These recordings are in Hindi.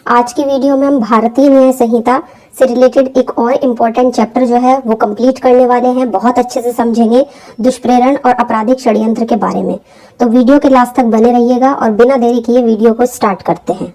आज की वीडियो में हम भारतीय न्याय संहिता से रिलेटेड एक और इम्पोर्टेंट चैप्टर जो है वो कंप्लीट करने वाले हैं। बहुत अच्छे से समझेंगे दुष्प्रेरण और आपराधिक षड्यंत्र के बारे में। तो वीडियो के लास्ट तक बने रहिएगा और बिना देरी किए वीडियो को स्टार्ट करते हैं।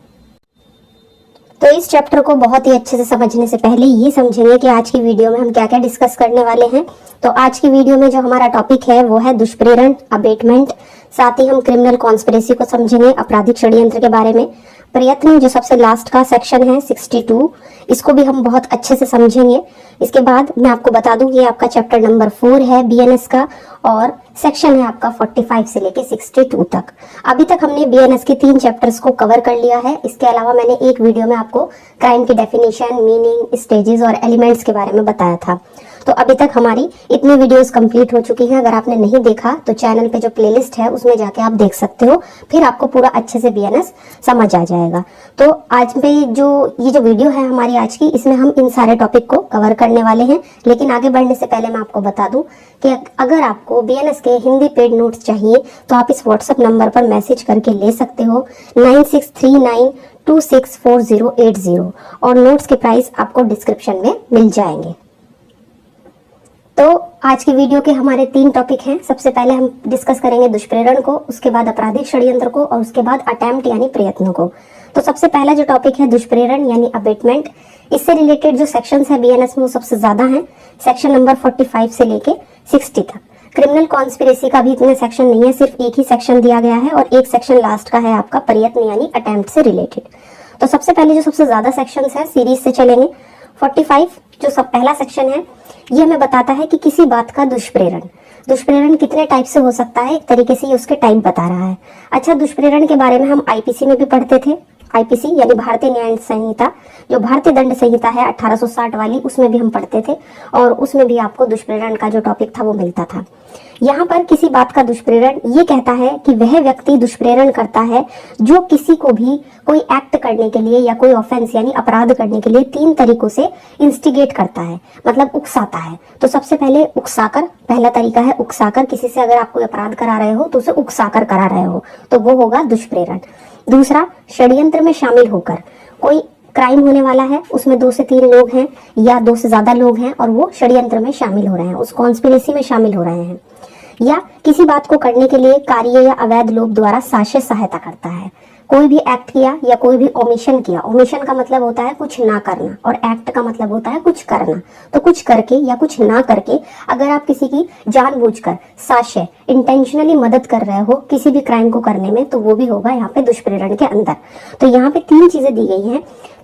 तो इस चैप्टर को बहुत ही अच्छे से समझने से पहले ये समझेंगे कि आज की वीडियो में हम क्या क्या डिस्कस करने वाले हैं। तो आज की वीडियो में जो हमारा टॉपिक है वो है दुष्प्रेरण, अबेटमेंट। साथ ही हम क्रिमिनल कॉन्स्पिरेसी को समझेंगे, आपराधिक षड्यंत्र के बारे में। प्रयत्न जो सबसे लास्ट का सेक्शन है 62, इसको भी हम बहुत अच्छे से समझेंगे। इसके बाद मैं आपको बता दूं ये आपका चैप्टर नंबर 4 है बीएनएस का और सेक्शन है आपका 45 से लेके 62 तक। अभी तक हमने बीएनएस के 3 चैप्टर्स को कवर कर लिया है। इसके अलावा मैंने एक वीडियो में आपको क्राइम की डेफिनेशन, मीनिंग, स्टेजेस और एलिमेंट्स के बारे में बताया था। तो अभी तक हमारी इतनी वीडियोस कंप्लीट हो चुकी हैं। अगर आपने नहीं देखा तो चैनल पे जो प्लेलिस्ट है उसमें जाके आप देख सकते हो, फिर आपको पूरा अच्छे से बीएनएस समझ आ जाएगा। तो आज पे ये जो वीडियो है हमारी आज की, इसमें हम इन सारे टॉपिक को कवर करने वाले हैं। लेकिन आगे बढ़ने से पहले मैं आपको बता दूं कि अगर आपको बीएनएस के हिंदी पेड नोट्स चाहिए तो आप इस व्हाट्सएप नंबर पर मैसेज करके ले सकते हो 9639264080 और नोट्स के प्राइस आपको डिस्क्रिप्शन में मिल जाएंगे। तो आज की वीडियो के हमारे 3 टॉपिक हैं। सबसे पहले हम डिस्कस करेंगे दुष्प्रेरण को, उसके बाद आपराधिक षड्यंत्र को और उसके बाद अटेम्प्ट यानी प्रयत्न को। तो सबसे पहला जो टॉपिक है दुष्प्रेरण यानी अबेटमेंट, इससे रिलेटेड जो सेक्शंस है बीएनएस में वो सबसे ज्यादा हैं। सेक्शन नंबर 45 से लेके 60 तक। क्रिमिनल कॉन्स्पिरेसी का भी इतने सेक्शन नहीं है, सिर्फ एक ही सेक्शन दिया गया है और एक सेक्शन लास्ट का है आपका प्रयत्न यानी अटेम्प्ट से रिलेटेड। तो सबसे पहले जो सबसे ज्यादा सेक्शंस है सीरीज से चलेंगे। 45 जो सब पहला सेक्शन है ये हमें बताता है कि किसी बात का दुष्प्रेरण कितने टाइप से हो सकता है, एक तरीके से ये उसके टाइप बता रहा है। अच्छा, दुष्प्रेरण के बारे में हम आईपीसी में भी पढ़ते थे। आईपीसी यानी भारतीय न्याय संहिता, जो भारतीय दंड संहिता है 1860 वाली, उसमें भी हम पढ़ते थे और उसमें भी आपको दुष्प्रेरण का जो टॉपिक था वो मिलता था। यहाँ पर किसी बात का दुष्प्रेरण ये कहता है कि वह व्यक्ति दुष्प्रेरण करता है जो किसी को भी कोई एक्ट करने के लिए या कोई ऑफेंस यानी अपराध करने के लिए 3 तरीकों से इंस्टिगेट करता है, मतलब उकसाता है। तो सबसे पहले उकसाकर, पहला तरीका है उकसाकर। किसी से अगर आप कोई अपराध करा रहे हो तो उसे उकसाकर करा रहे हो तो वो होगा दुष्प्रेरण। दूसरा, षड्यंत्र में शामिल होकर, कोई क्राइम होने वाला है, उसमें 2 से 3 लोग हैं या 2 से ज्यादा लोग हैं और वो षड्यंत्र में शामिल हो रहे हैं, उस कॉन्स्पिरेसी में शामिल हो रहे हैं। या किसी बात को करने के लिए कार्य या अवैध लोग द्वारा साजिश सहायता करता है। कोई भी एक्ट किया या कोई भी ओमिशन किया, ओमिशन का मतलब होता है कुछ ना करना और एक्ट का मतलब होता है कुछ करना। तो कुछ करके या कुछ ना करके अगर आप किसी की जानबूझकर साजिश, इंटेंशनली मदद कर रहे हो किसी भी क्राइम को करने में, तो वो भी होगा यहाँ पे दुष्प्रेरण के अंदर। तो यहाँ पे 3 चीजें दी गई हैं।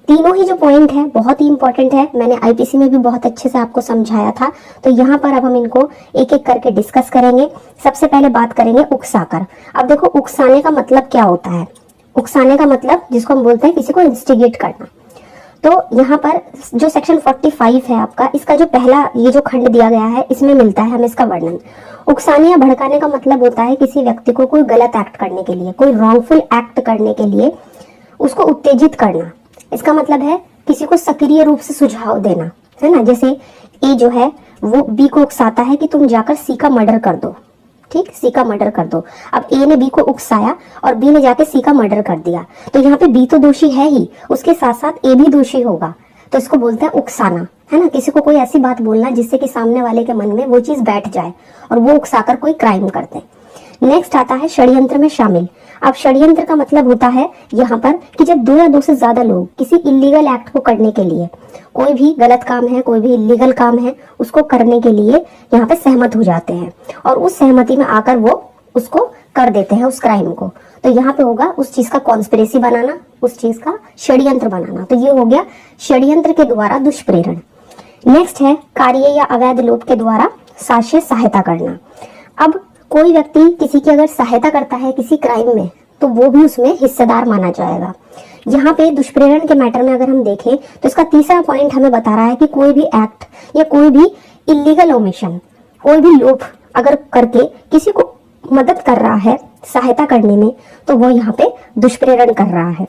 तीनों ही जो पॉइंट है बहुत ही इंपॉर्टेंट है, मैंने आईपीसी में भी बहुत अच्छे से आपको समझाया था। तो यहाँ पर अब हम इनको एक एक करके डिस्कस करेंगे। सबसे पहले बात करेंगे उकसाकर। अब देखो उकसाने का मतलब क्या होता है। उकसाने का मतलब जिसको हम बोलते हैं किसी को इंस्टिगेट करना। तो यहाँ पर जो सेक्शन 45 है आपका, इसका जो पहला ये जो खंड दिया गया है इसमें मिलता है हमें इसका वर्णन। उकसाने या भड़काने का मतलब होता है किसी व्यक्ति को कोई गलत एक्ट करने के लिए, कोई रॉन्गफुल एक्ट करने के लिए उसको उत्तेजित करना। इसका मतलब है किसी को सक्रिय रूप से सुझाव देना, है ना। जैसे ए जो है वो बी को उकसाता है कि तुम जाकर सी का मर्डर कर दो, ठीक, सी का मर्डर कर दो। अब ए ने बी को उकसाया और बी ने जाके सी का मर्डर कर दिया, तो यहाँ पे बी तो दोषी है ही, उसके साथ साथ ए भी दोषी होगा। तो इसको बोलते हैं उकसाना, है ना। किसी को कोई ऐसी बात बोलना जिससे कि सामने वाले के मन में वो चीज बैठ जाए और वो उकसाकर कोई क्राइम करते हैं। नेक्स्ट आता है षड्यंत्र में शामिल। अब षड्यंत्र का मतलब होता है यहाँ पर कि जब 2 या 2 से ज्यादा लोग किसी इलीगल एक्ट को करने के लिए, कोई भी गलत काम है, कोई भी इलीगल काम है, उसको करने के लिए यहाँ पे सहमत हो जाते हैं और उस सहमति में आकर वो उसको कर देते हैं उस क्राइम को। तो यहाँ पे होगा उस चीज का कॉन्स्पिरेसी बनाना, उस चीज का षड्यंत्र बनाना। तो ये हो गया षड्यंत्र के द्वारा दुष्प्रेरण। नेक्स्ट है कार्य या अवैध लोभ के द्वारा साजिश सहायता करना। अब कोई व्यक्ति किसी की अगर सहायता करता है किसी क्राइम में तो वो भी उसमें हिस्सेदार माना जाएगा। यहाँ पे दुष्प्रेरण के मैटर में अगर हम देखें तो इसका तीसरा पॉइंट हमें बता रहा है कि कोई भी एक्ट या कोई भी इलीगल ओमिशन, कोई भी लोभ अगर करके किसी को मदद कर रहा है सहायता करने में, तो वो यहाँ पे दुष्प्रेरण कर रहा है।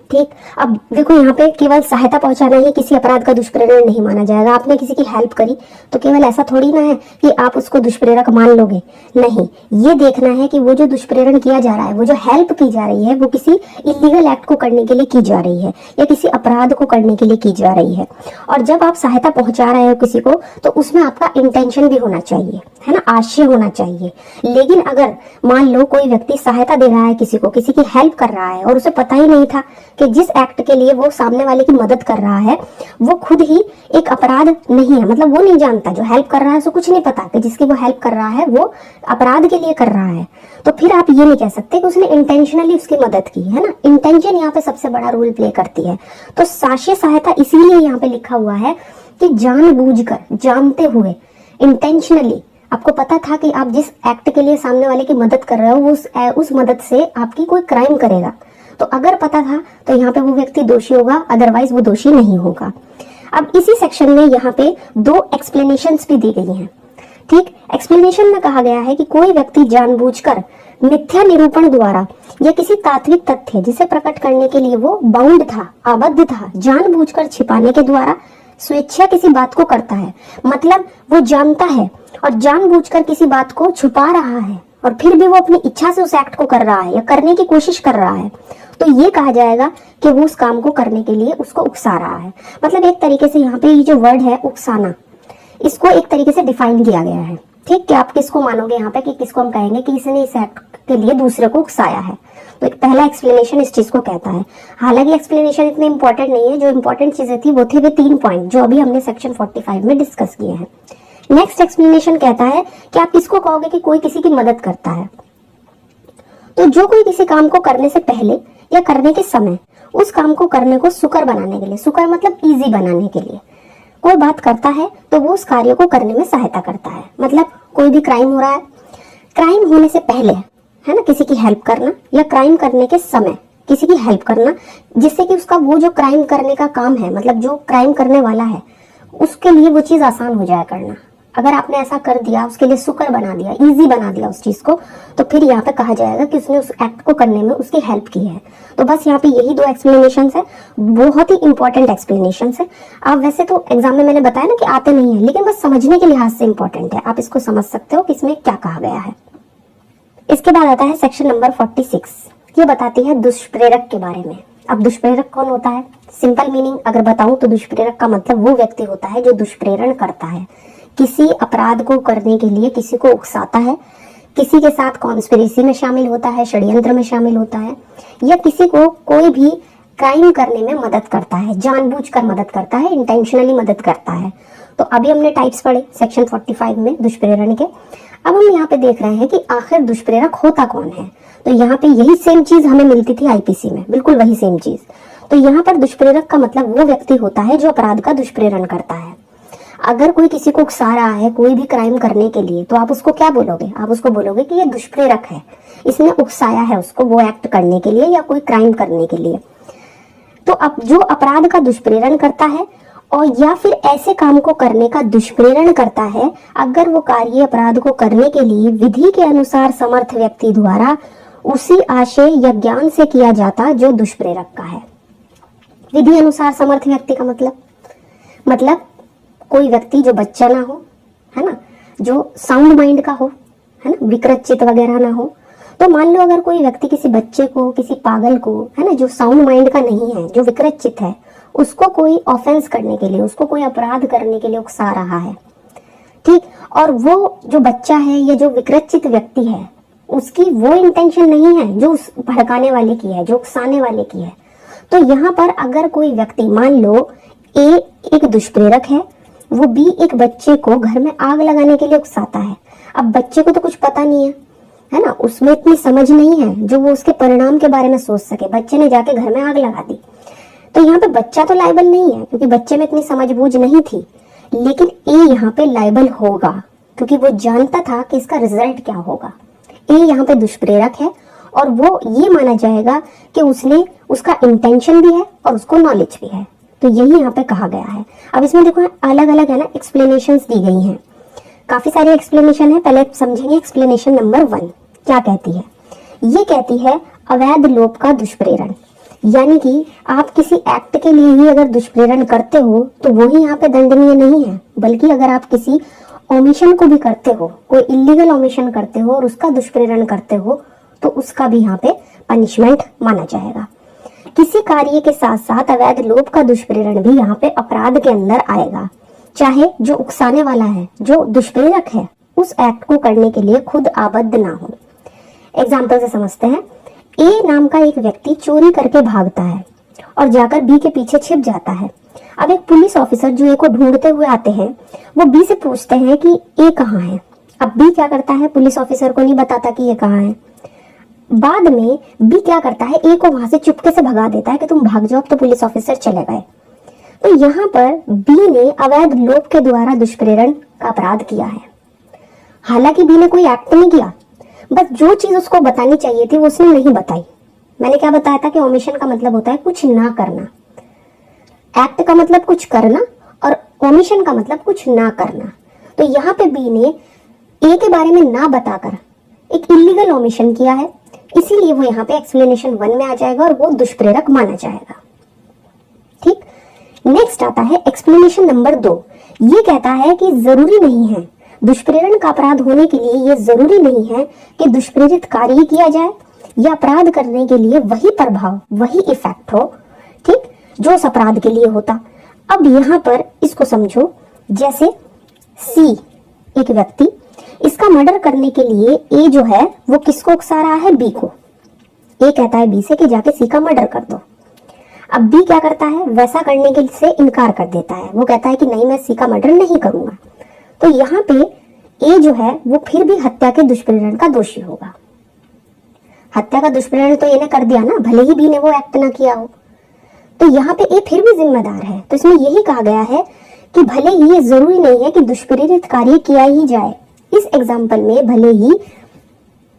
ठीक। अब देखो यहाँ पे केवल सहायता पहुंचाना ही किसी अपराध का दुष्प्रेरण नहीं माना जाएगा। आपने किसी की हेल्प करी तो केवल ऐसा थोड़ी ना है कि आप उसको दुष्प्रेरक मान लोगे, नहीं। ये देखना है कि वो जो दुष्प्रेरण किया जा रहा है, वो जो हेल्प की जा रही है, वो किसी इलीगल एक्ट को करने के लिए की जा रही है या किसी अपराध को करने के लिए की जा रही है। और जब आप सहायता पहुंचा रहे हो किसी को तो उसमें आपका इंटेंशन भी होना चाहिए, है ना, आशय होना चाहिए। लेकिन अगर मान लो कोई व्यक्ति सहायता दे रहा है किसी को, किसी की हेल्प कर रहा है और उसे पता ही नहीं था कि जिस एक्ट के लिए वो सामने वाले की मदद कर रहा है वो खुद ही एक अपराध नहीं है, मतलब वो नहीं जानता, जो हेल्प कर रहा है उसको कुछ नहीं पता कि जिसकी वो हेल्प कर रहा है वो अपराध के लिए कर रहा है, तो फिर आप ये नहीं कह सकते कि उसने इंटेंशनली उसकी मदद की, है ना। इंटेंशन यहाँ पे सबसे बड़ा रोल प्ले करती है। तो साक्ष्य सहायता इसीलिए यहाँ पे लिखा हुआ है कि जानबूझकर, जानते हुए, इंटेंशनली, आपको पता था कि आप जिस एक्ट के लिए सामने वाले की मदद कर रहे हो उस मदद से आपकी कोई क्राइम करेगा, तो अगर पता था तो यहाँ पे वो व्यक्ति दोषी होगा, अदरवाइज वो दोषी नहीं होगा। अब इसी सेक्शन में यहाँ पे 2 एक्सप्लेनेशंस भी दी गई हैं। ठीक, एक्सप्लेनेशन में कहा गया है कि कोई व्यक्ति जानबूझकर मिथ्या निरूपण द्वारा या किसी तात्विक तथ्य जिसे प्रकट करने के लिए वो बाउंड था, आबद्ध था, जानबूझकर छिपाने के द्वारा स्वेच्छा किसी बात को करता है। मतलब वो जानता है और जानबूझकर किसी बात को छुपा रहा है और फिर भी वो अपनी इच्छा से उस एक्ट को कर रहा है या करने की कोशिश कर रहा है, तो ये कहा जाएगा कि वो उस काम को करने के लिए उसको उकसा रहा है। मतलब एक तरीके से यहाँ पे ये जो वर्ड है उकसाना, इसको एक तरीके से डिफाइन किया गया है। ठीक, कि आप किसको मानोगे यहाँ पे, कि किसको हम कहेंगे कि इसने इस एक्ट के लिए दूसरे को उकसाया है। तो एक पहला एक्सप्लेनेशन इस चीज को कहता है। हालांकि एक्सप्लेनेशन इतने इंपॉर्टेंट नहीं है, जो इंपॉर्टेंट चीजें थी वो थे वे 3 पॉइंट जो अभी हमने सेक्शन 45 में डिस्कस किए हैं। नेक्स्ट एक्सप्लेनेशन कहता है कि आप किसको कहोगे कि कोई किसी की मदद करता है, तो जो कोई किसी काम को करने से पहले या करने के समय उस काम को करने को सुकर बनाने के लिए, सुकर मतलब इजी बनाने के लिए कोई बात करता है, तो वो उस कार्य को करने में सहायता करता है। मतलब कोई भी क्राइम हो रहा है, क्राइम होने से पहले, है ना, किसी की हेल्प करना, या क्राइम करने के समय किसी की हेल्प करना, जिससे कि उसका वो जो क्राइम करने का काम है, मतलब जो क्राइम करने वाला है उसके लिए वो चीज आसान हो जाया करना। अगर आपने ऐसा कर दिया, उसके लिए सुकर बना दिया, इजी बना दिया उस चीज को, तो फिर यहाँ पे कहा जाएगा कि उसने उस एक्ट को करने में उसकी हेल्प की है। तो बस यहाँ पे यही 2 एक्सप्लेनेशन है, बहुत ही इंपॉर्टेंट एक्सप्लेनेशन है। आप वैसे तो एग्जाम में मैंने बताया ना कि आते नहीं है, लेकिन बस समझने के लिहाज से इंपॉर्टेंट है, आप इसको समझ सकते हो कि इसमें क्या कहा गया है। इसके बाद आता है सेक्शन नंबर 46। ये बताती है दुष्प्रेरक के बारे में। अब दुष्प्रेरक कौन होता है? सिंपल मीनिंग अगर बताऊं तो दुष्प्रेरक का मतलब वो व्यक्ति होता है जो दुष्प्रेरण करता है, किसी अपराध को करने के लिए किसी को उकसाता है, किसी के साथ कॉन्स्पिरेसी में शामिल होता है, षड्यंत्र में शामिल होता है, या किसी को कोई भी क्राइम करने में मदद करता है, जानबूझकर मदद करता है, इंटेंशनली मदद करता है। तो अभी हमने टाइप्स पढ़े सेक्शन 45 में दुष्प्रेरण के। अब हम यहाँ पे देख रहे हैं कि आखिर दुष्प्रेरक होता कौन है। तो यहाँ पे यही सेम चीज हमें मिलती थी आईपीसी में, बिल्कुल वही सेम चीज। तो यहाँ पर दुष्प्रेरक का मतलब वो व्यक्ति होता है जो अपराध का दुष्प्रेरण करता है। अगर कोई किसी को उकसा रहा है कोई भी क्राइम करने के लिए, तो आप उसको क्या बोलोगे? आप उसको बोलोगे कि ये दुष्प्रेरक है, इसने उकसाया है उसको वो एक्ट करने के लिए या कोई क्राइम करने के लिए। तो अब जो अपराध का दुष्प्रेरण करता है और या फिर ऐसे काम को करने का दुष्प्रेरण करता है, अगर वो कार्य अपराध को करने के लिए विधि के अनुसार समर्थ व्यक्ति द्वारा उसी आशय या ज्ञान से किया जाता जो दुष्प्रेरक का है। विधि अनुसार समर्थ व्यक्ति का मतलब कोई व्यक्ति जो बच्चा ना हो, है ना, जो साउंड माइंड का हो, है ना, विकृत चित्त वगैरह ना हो। तो मान लो अगर कोई व्यक्ति किसी बच्चे को, किसी पागल को, है ना, जो साउंड माइंड का नहीं है, जो विकृत चित्त है, उसको कोई ऑफेंस करने के लिए, उसको कोई अपराध करने के लिए उकसा रहा है, ठीक, और वो जो बच्चा है या जो विकृत चित्त व्यक्ति है उसकी वो इंटेंशन नहीं है जो उस भड़काने वाले की है, जो उकसाने वाले की है। तो यहाँ पर अगर कोई व्यक्ति, मान लो ए एक दुष्प्रेरक है, वो बी एक बच्चे को घर में आग लगाने के लिए उकसाता है। अब बच्चे को तो कुछ पता नहीं है ना, उसमें इतनी समझ नहीं है जो वो उसके परिणाम के बारे में सोच सके। बच्चे ने जाके घर में आग लगा दी, तो यहाँ पे बच्चा तो लायबल नहीं है क्योंकि बच्चे में इतनी समझ बूझ नहीं थी, लेकिन ए यहाँ पे लायबल होगा क्योंकि वो जानता था कि इसका रिजल्ट क्या होगा। ए यहाँ पे दुष्प्रेरक है और वो ये माना जाएगा कि उसने, उसका इंटेंशन भी है और उसको नॉलेज भी है। तो यही यहाँ पे कहा गया है। अब इसमें देखो अलग अलग है ना एक्सप्लेनेशंस दी गई हैं, काफी सारी एक्सप्लेनेशन है। पहले समझेंगे एक्सप्लेनेशन नंबर 1 क्या कहती है। ये कहती है अवैध लोभ का दुष्प्रेरण। यानी कि आप किसी एक्ट के लिए ही अगर दुष्प्रेरण करते हो तो वो ही यहाँ पे दंडनीय नहीं है, बल्कि अगर आप किसी ओमिशन को भी करते हो, कोई इलीगल ओमिशन करते हो और उसका दुष्प्रेरण करते हो, तो उसका भी यहाँ पे पनिशमेंट माना जाएगा। किसी कार्य के साथ साथ अवैध लोभ का दुष्प्रेरण भी यहाँ पे अपराध के अंदर आएगा, चाहे जो उकसाने वाला है, जो दुष्प्रेरक है, उस एक्ट को करने के लिए खुद आबद्ध ना हो। एग्जाम्पल से समझते हैं। ए नाम का एक व्यक्ति चोरी करके भागता है और जाकर बी के पीछे छिप जाता है। अब एक पुलिस ऑफिसर जो ए को ढूंढते हुए आते हैं, वो बी से पूछते हैं कि ए कहाँ है। अब बी क्या करता है, पुलिस ऑफिसर को नहीं बताता कि ये कहाँ है। बाद में बी क्या करता है, ए को वहां से चुपके से भगा देता है कि तुम भाग जाओ, तो पुलिस ऑफिसर चले गए। तो यहाँ पर बी ने अवैध लोभ के द्वारा दुष्प्रेरण का अपराध किया है। हालांकि बी ने कोई एक्ट नहीं किया, बस जो चीज उसको बतानी चाहिए थी वो उसने नहीं बताई। मैंने क्या बताया था कि ओमिशन का मतलब होता है कुछ ना करना, एक्ट का मतलब कुछ करना और ओमिशन का मतलब कुछ ना करना। तो यहाँ पे बी ने ए के बारे में ना बताकर एक इलीगल ओमिशन किया है, इसीलिए वो यहाँ पे एक्सप्लेनेशन 1 में आ जाएगा और वो दुष्प्रेरक माना जाएगा। ठीक, नेक्स्ट आता है एक्सप्लेनेशन नंबर 2। ये कहता है कि जरूरी नहीं है, दुष्प्रेरण का अपराध होने के लिए ये जरूरी नहीं है कि दुष्प्रेरित कार्य किया जाए या अपराध करने के लिए वही प्रभाव, वही इफेक्ट हो, ठीक, जो उस अपराध के लिए होता। अब यहाँ पर इसको समझो, जैसे सी एक व्यक्ति, इसका मर्डर करने के लिए ए जो है वो किसको उकसा रहा है, बी को। ए कहता है बी से कि जाके सी का मर्डर कर दो। अब बी क्या करता है, वैसा करने के से इनकार कर देता है। वो कहता है कि नहीं, मैं सी का मर्डर नहीं करूंगा। तो यहाँ पे ए जो है वो फिर भी हत्या के दुष्प्रेरण का दोषी होगा। हत्या का दुष्प्रेरण तो इन्हें कर दिया ना, भले ही बी ने वो एक्ट ना किया हो। तो यहाँ पे ए फिर भी जिम्मेदार है। तो इसमें यही कहा गया है कि भले ही ये जरूरी नहीं है कि दुष्प्रेरित कार्य किया ही जाए। इस एग्जाम्पल में भले ही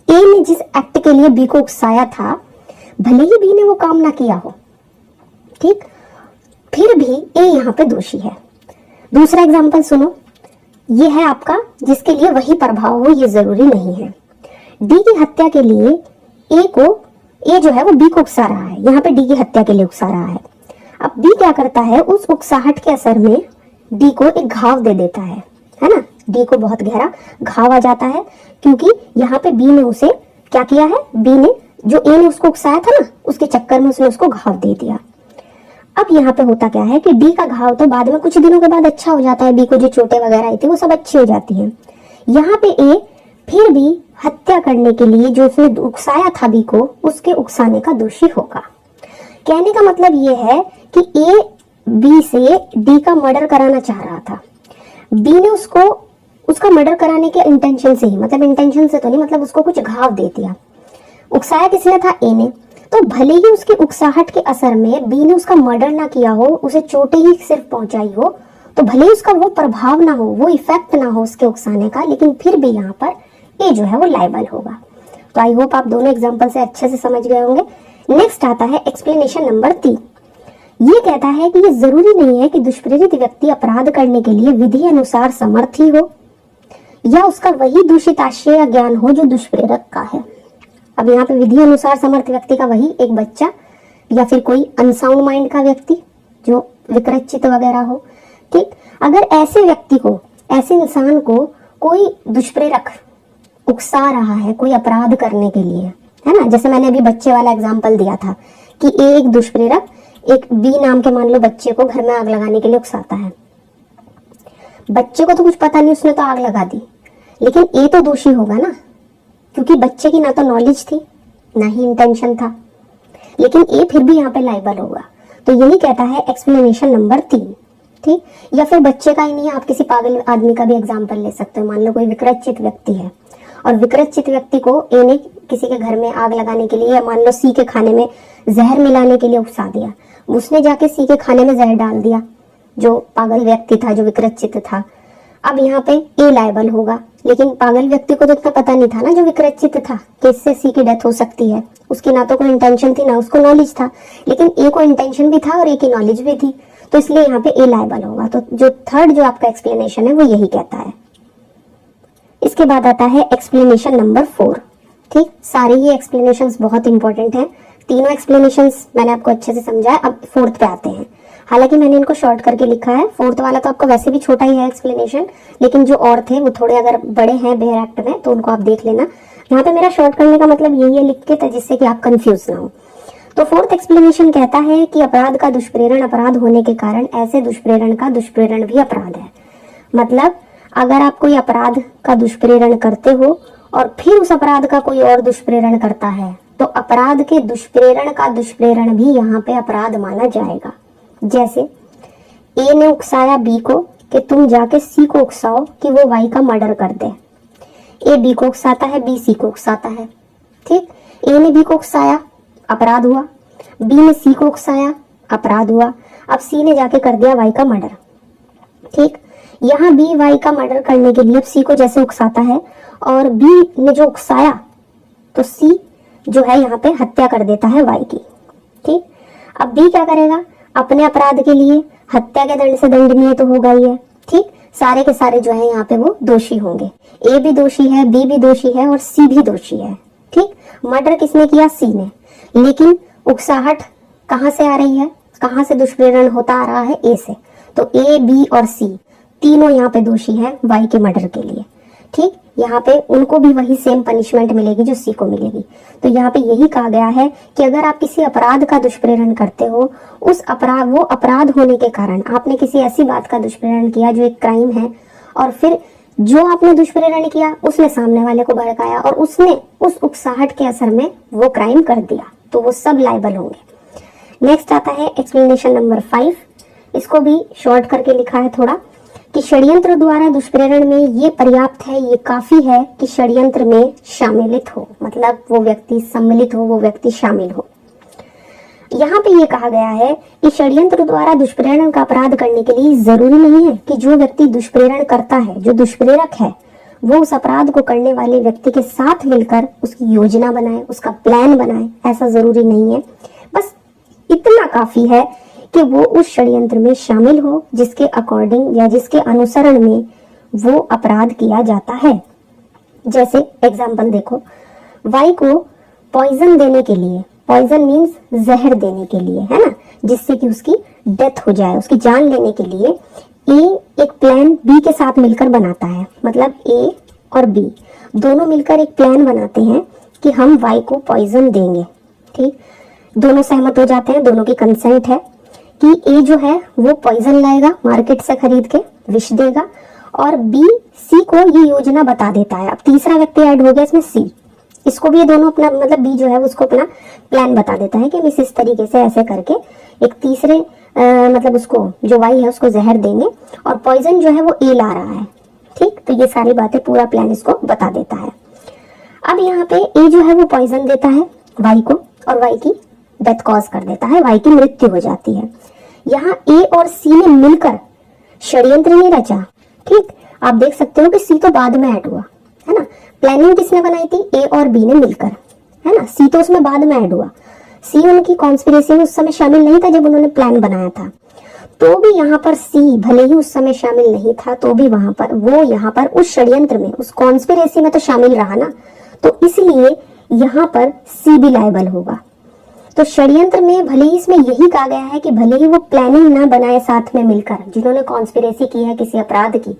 ए ने जिस एक्ट के लिए बी को उकसाया था, भले ही बी ने वो काम ना किया हो, ठीक, फिर भी ए यहाँ पे दोषी है। दूसरा एग्जाम्पल सुनो, ये है आपका जिसके लिए वही प्रभाव हो ये जरूरी नहीं है। डी की हत्या के लिए ए जो है वो बी को उकसा रहा है, यहाँ पे डी की हत्या के लिए उकसा रहा है। अब बी क्या करता है, उस उकसाहट के असर में डी को एक घाव दे देता है ना। डी को बहुत गहरा घाव आ जाता है, क्योंकि यहाँ पे बी ने उसे क्या किया है, बी ने जो ए ने उसको उकसाया था ना, उसके चक्कर में उसने उसको घाव दे दिया। अब यहाँ पे होता क्या है कि डी का घाव तो बाद में कुछ दिनों के बाद अच्छा हो जाता है, बी को जो चोटें वगैरह आई थी वो सब अच्छी हो जाती हैं। यहाँ पे ए फिर भी हत्या करने के लिए जो उसने उकसाया था बी को, उसके उकसाने का दोषी होगा। कहने का मतलब ये है कि ए बी से डी का मर्डर कराना चाह रहा था, बी ने उसको उसका मर्डर कराने के इंटेंशन से ही, मतलब इंटेंशन से तो नहीं, मतलब उसको कुछ घाव दे दिया। उकसाया किसने था, ए ने। तो भले ही उसकी उकसाहट के असर में बी ने उसका मर्डर ना किया हो, उसे चोटें ही सिर्फ पहुंचाई हो, तो भले ही उसका वो प्रभाव ना हो, वो इफेक्ट ना हो उसके उकसाने का, लेकिन फिर भी यहाँ पर ए जो है वो लायबल होगा। तो आई होप आप दोनों एग्जाम्पल से अच्छे से समझ गए होंगे। नेक्स्ट आता है एक्सप्लेनेशन नंबर 3। ये कहता है कि ये जरूरी नहीं है कि दुष्प्रेरित व्यक्ति अपराध करने के लिए विधि अनुसार समर्थ ही हो या उसका वही दूषित आशय या ज्ञान हो जो दुष्प्रेरक का है। अब यहाँ पे विधि अनुसार समर्थ व्यक्ति का वही एक बच्चा या फिर कोई अनसाउंड माइंड का व्यक्ति जो विकृत चित्त वगैरह हो, ठीक। अगर ऐसे व्यक्ति को, ऐसे इंसान को कोई दुष्प्रेरक उकसा रहा है कोई अपराध करने के लिए, है ना, जैसे मैंने अभी बच्चे वाला एग्जाम्पल दिया था कि एक दुष्प्रेरक एक बी नाम के मान लो बच्चे को घर में आग लगाने के लिए उकसाता है। बच्चे को तो कुछ पता नहीं, उसने तो आग लगा दी, लेकिन ए तो दोषी होगा ना, क्योंकि बच्चे की ना तो नॉलेज थी ना ही इंटेंशन था, लेकिन ए फिर भी यहाँ पे लायबल होगा। तो यही कहता है एक्सप्लेनेशन नंबर 3, ठीक। या फिर बच्चे का ही नहीं, आप किसी पागल आदमी का भी एग्जाम्पल ले सकते हो। मान लो कोई विकृत चित्त व्यक्ति है और विकृत चित्त व्यक्ति को ए ने किसी के घर में आग लगाने के लिए, या मान लो सी के खाने में जहर मिलाने के लिए उकसा दिया, उसने जाके सी के खाने में जहर डाल दिया, जो पागल व्यक्ति था, जो विकृत चित्त था। अब यहाँ पे ए लायबल होगा, लेकिन पागल व्यक्ति को तो इतना पता नहीं था ना, जो विकृत चित्त था, कि इससे सी की डेथ हो सकती है। उसकी ना तो कोई इंटेंशन थी ना उसको नॉलेज था, लेकिन ए को इंटेंशन भी था और ए की नॉलेज भी थी, तो इसलिए यहाँ पे ए लायबल होगा। तो जो थर्ड जो आपका एक्सप्लेनेशन है वो यही कहता है। इसके बाद आता है एक्सप्लेनेशन नंबर 4, ठीक। सारे ही एक्सप्लेनेशंस बहुत इंपॉर्टेंट हैं, तीनों एक्सप्लेनेशंस मैंने आपको अच्छे से समझाया। अब फोर्थ पे आते हैं। हालांकि मैंने इनको शॉर्ट करके लिखा है, फोर्थ वाला तो आपको वैसे भी छोटा ही है एक्सप्लेनेशन, लेकिन जो और थे वो थोड़े अगर बड़े हैं बेयर एक्ट में तो उनको आप देख लेना। यहाँ पे मेरा शॉर्ट करने का मतलब यही है लिख के, जिससे कि आप कंफ्यूज ना हो। तो फोर्थ एक्सप्लेनेशन कहता है कि अपराध का दुष्प्रेरण अपराध होने के कारण ऐसे दुष्प्रेरण का दुष्प्रेरण भी अपराध है। मतलब अगर आप कोई अपराध का दुष्प्रेरण करते हो और फिर उस अपराध का कोई और दुष्प्रेरण करता है तो अपराध के दुष्प्रेरण का दुष्प्रेरण भी यहाँ पे अपराध माना जाएगा। जैसे ए ने उकसाया बी को कि तुम जाके सी को उकसाओ कि वो वाई का मर्डर कर दे। ए बी को उकसाता है, बी सी को उकसाता है। ठीक, ए ने बी को उकसाया, अपराध हुआ। बी ने सी को उकसाया, अपराध हुआ। अब सी ने जाके कर दिया वाई का मर्डर। ठीक, यहाँ बी वाई का मर्डर करने के लिए अब सी को जैसे उकसाता है और बी ने जो उकसाया तो सी जो है यहाँ पे हत्या कर देता है वाई की। ठीक, अब बी क्या करेगा, अपने अपराध के लिए हत्या के दंड से दंडनीय तो होगा ही है। ठीक, सारे के सारे जो है यहाँ पे वो दोषी होंगे। ए भी दोषी है, बी भी दोषी है और सी भी दोषी है। ठीक, मर्डर किसने किया, सी ने, लेकिन उकसाहट कहां से आ रही है, कहां से दुष्प्रेरण होता आ रहा है, ए से। तो ए बी और सी तीनों यहाँ पे दोषी हैं वाई के मर्डर के लिए। ठीक, यहाँ पे उनको भी वही सेम पनिशमेंट मिलेगी जो सी को मिलेगी। तो यहाँ पे यही कहा गया है कि अगर आप किसी अपराध का दुष्प्रेरण करते हो, उस अपराध वो अपराध होने के कारण आपने किसी ऐसी बात का दुष्प्रेरण किया जो एक क्राइम है, और फिर जो आपने दुष्प्रेरण किया उसने सामने वाले को भड़काया और उसने उस उकसाहट के असर में वो क्राइम कर दिया, तो वो सब लायबल होंगे। नेक्स्ट आता है एक्सप्लेनेशन नंबर 5। इसको भी शॉर्ट करके लिखा है थोड़ा कि षड्यंत्र द्वारा दुष्प्रेरण में ये पर्याप्त है, ये काफी है कि षड्यंत्र में शामिलित हो, मतलब वो व्यक्ति सम्मिलित हो, वो व्यक्ति शामिल हो। यहाँ पे ये कहा गया है कि षड्यंत्र द्वारा दुष्प्रेरण का अपराध करने के लिए जरूरी नहीं है कि जो व्यक्ति दुष्प्रेरण करता है, जो दुष्प्रेरक है, वो उस अपराध को करने वाले व्यक्ति के साथ मिलकर उसकी योजना बनाए, उसका प्लान बनाए। ऐसा जरूरी नहीं है, बस इतना काफी है कि वो उस षड्यंत्र में शामिल हो जिसके अकॉर्डिंग या जिसके अनुसरण में वो अपराध किया जाता है। जैसे एग्जाम्पल देखो, वाई को पॉइजन देने के लिए, पॉइजन मीन्स जहर देने के लिए, है ना, जिससे कि उसकी डेथ हो जाए, उसकी जान लेने के लिए ए एक प्लान बी के साथ मिलकर बनाता है। मतलब ए और बी दोनों मिलकर एक प्लान बनाते हैं कि हम वाई को पॉइजन देंगे। ठीक, दोनों सहमत हो जाते हैं, दोनों की कंसेंट है कि ए जो है वो पॉइजन लाएगा मार्केट से खरीद के, विष देगा, और बी सी को ये योजना बता देता है। अब तीसरा व्यक्ति ऐड हो गया इसमें, सी। इसको भी ये दोनों अपना, मतलब बी जो है उसको अपना प्लान बता देता है कि हम इस तरीके से ऐसे करके एक तीसरे मतलब उसको जो वाई है उसको जहर देंगे और पॉइजन जो है वो ए ला रहा है। ठीक, तो ये सारी बातें, पूरा प्लान इसको बता देता है। अब यहाँ पे ए जो है वो पॉइजन देता है वाई को और वाई की डेथ कॉज कर देता है, वाई की मृत्यु हो जाती है। यहाँ ए और सी ने मिलकर षड्यंत्र नहीं रचा। ठीक, आप देख सकते हो कि सी तो बाद में ऐड हुआ, है ना। प्लानिंग किसने बनाई थी, ए और बी ने मिलकर, है ना। सी तो उसमें बाद में ऐड हुआ, सी उनकी कॉन्स्पिरेसी में उस समय शामिल नहीं था जब उन्होंने प्लान बनाया था। तो भी यहाँ पर सी भले ही उस समय शामिल नहीं था, तो भी वहां पर वो यहाँ पर उस षड्यंत्र में, उस कॉन्स्पिरेसी में तो शामिल रहा ना, तो इसलिए यहाँ पर सी भी लायबल होगा। तो षड्यंत्र में भले ही इसमें यही कहा गया है कि भले ही वो प्लानिंग ना बनाए साथ में मिलकर, जिन्होंने कॉन्स्पिरेसी की है किसी अपराध की,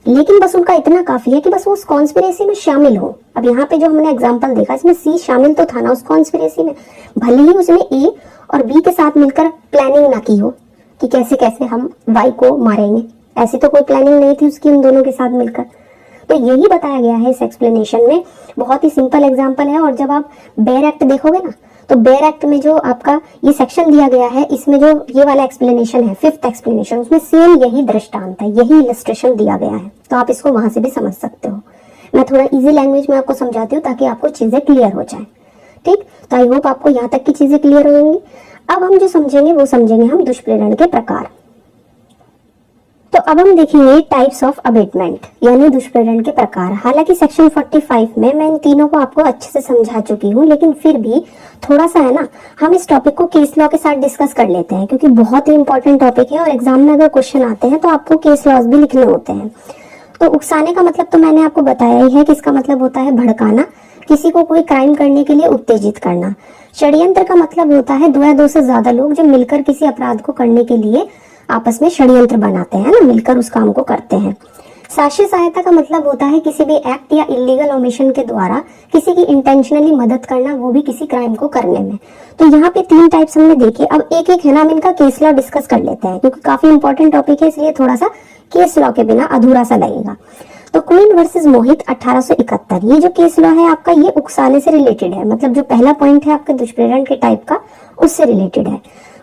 लेकिन बस उनका इतना काफी है कि बस वो उस कॉन्स्पिरेसी में शामिल हो। अब यहाँ पे जो हमने एग्जांपल देखा, इसमें सी शामिल तो था ना उस कॉन्स्पिरेसी में, भले ही उसने ए और बी के साथ मिलकर प्लानिंग ना की हो कि कैसे कैसे हम वाई को मारेंगे, ऐसी तो कोई प्लानिंग नहीं थी उसकी उन दोनों के साथ मिलकर। तो यही बताया गया है इस एक्सप्लेनेशन में। बहुत ही सिंपल एग्जाम्पल है, और जब आप बेयर एक्ट देखोगे ना, तो बेयर एक्ट में जो आपका ये सेक्शन दिया गया है, इसमें जो ये वाला एक्सप्लेनेशन है, 5th एक्सप्लेनेशन, उसमें सेम यही दृष्टांत है, यही इलस्ट्रेशन दिया गया है। तो आप इसको वहां से भी समझ सकते हो। मैं थोड़ा इजी लैंग्वेज में आपको समझाती हूँ ताकि आपको चीजें क्लियर हो जाए। ठीक, तो आई होप आपको यहाँ तक की चीजें क्लियर होंगी। अब हम जो समझेंगे वो समझेंगे हम दुष्प्रेरण के प्रकार। तो अब हम देखेंगे टाइप्स ऑफ अबेटमेंट, यानी दुष्प्रेरण के प्रकार। हालांकि सेक्शन 45 में मैं इन तीनों को आपको अच्छे से समझा चुकी हूँ, लेकिन फिर भी थोड़ा सा है ना, हम इस टॉपिक को केस लॉ के साथ डिस्कस कर लेते हैं, क्योंकि बहुत ही इंपॉर्टेंट टॉपिक है और एग्जाम में अगर क्वेश्चन आते हैं तो आपको केस लॉज भी लिखने होते हैं। तो उकसाने का मतलब तो मैंने आपको बताया ही है कि इसका मतलब होता है भड़काना, किसी को कोई क्राइम करने के लिए उत्तेजित करना। षड्यंत्र का मतलब होता है दो या दो से ज्यादा लोग जब मिलकर किसी अपराध को करने के लिए आपस में षड्यंत्र बनाते हैं ना, मिलकर उस काम को करते हैं। साक्ष्य सहायता का मतलब होता है किसी भी एक्ट या इलीगल ओमिशन के द्वारा किसी की इंटेंशनली मदद करना, वो भी किसी क्राइम को करने में। तो यहाँ पे 3 टाइप्स हमने देखे। अब एक एक है ना, हम इनका केस लॉ डिस्कस कर लेते हैं क्योंकि काफी इंपॉर्टेंट टॉपिक है, इसलिए थोड़ा सा केस लॉ के बिना अधूरा सा लगेगा। तो क्वीन वर्सेस मोहित 1871, ये जो केस लॉ है आपका, ये उकसाने से रिलेटेड है। मतलब जो पहला पॉइंट है आपके दुष्प्रेरण के टाइप का, उससे रिलेटेड है।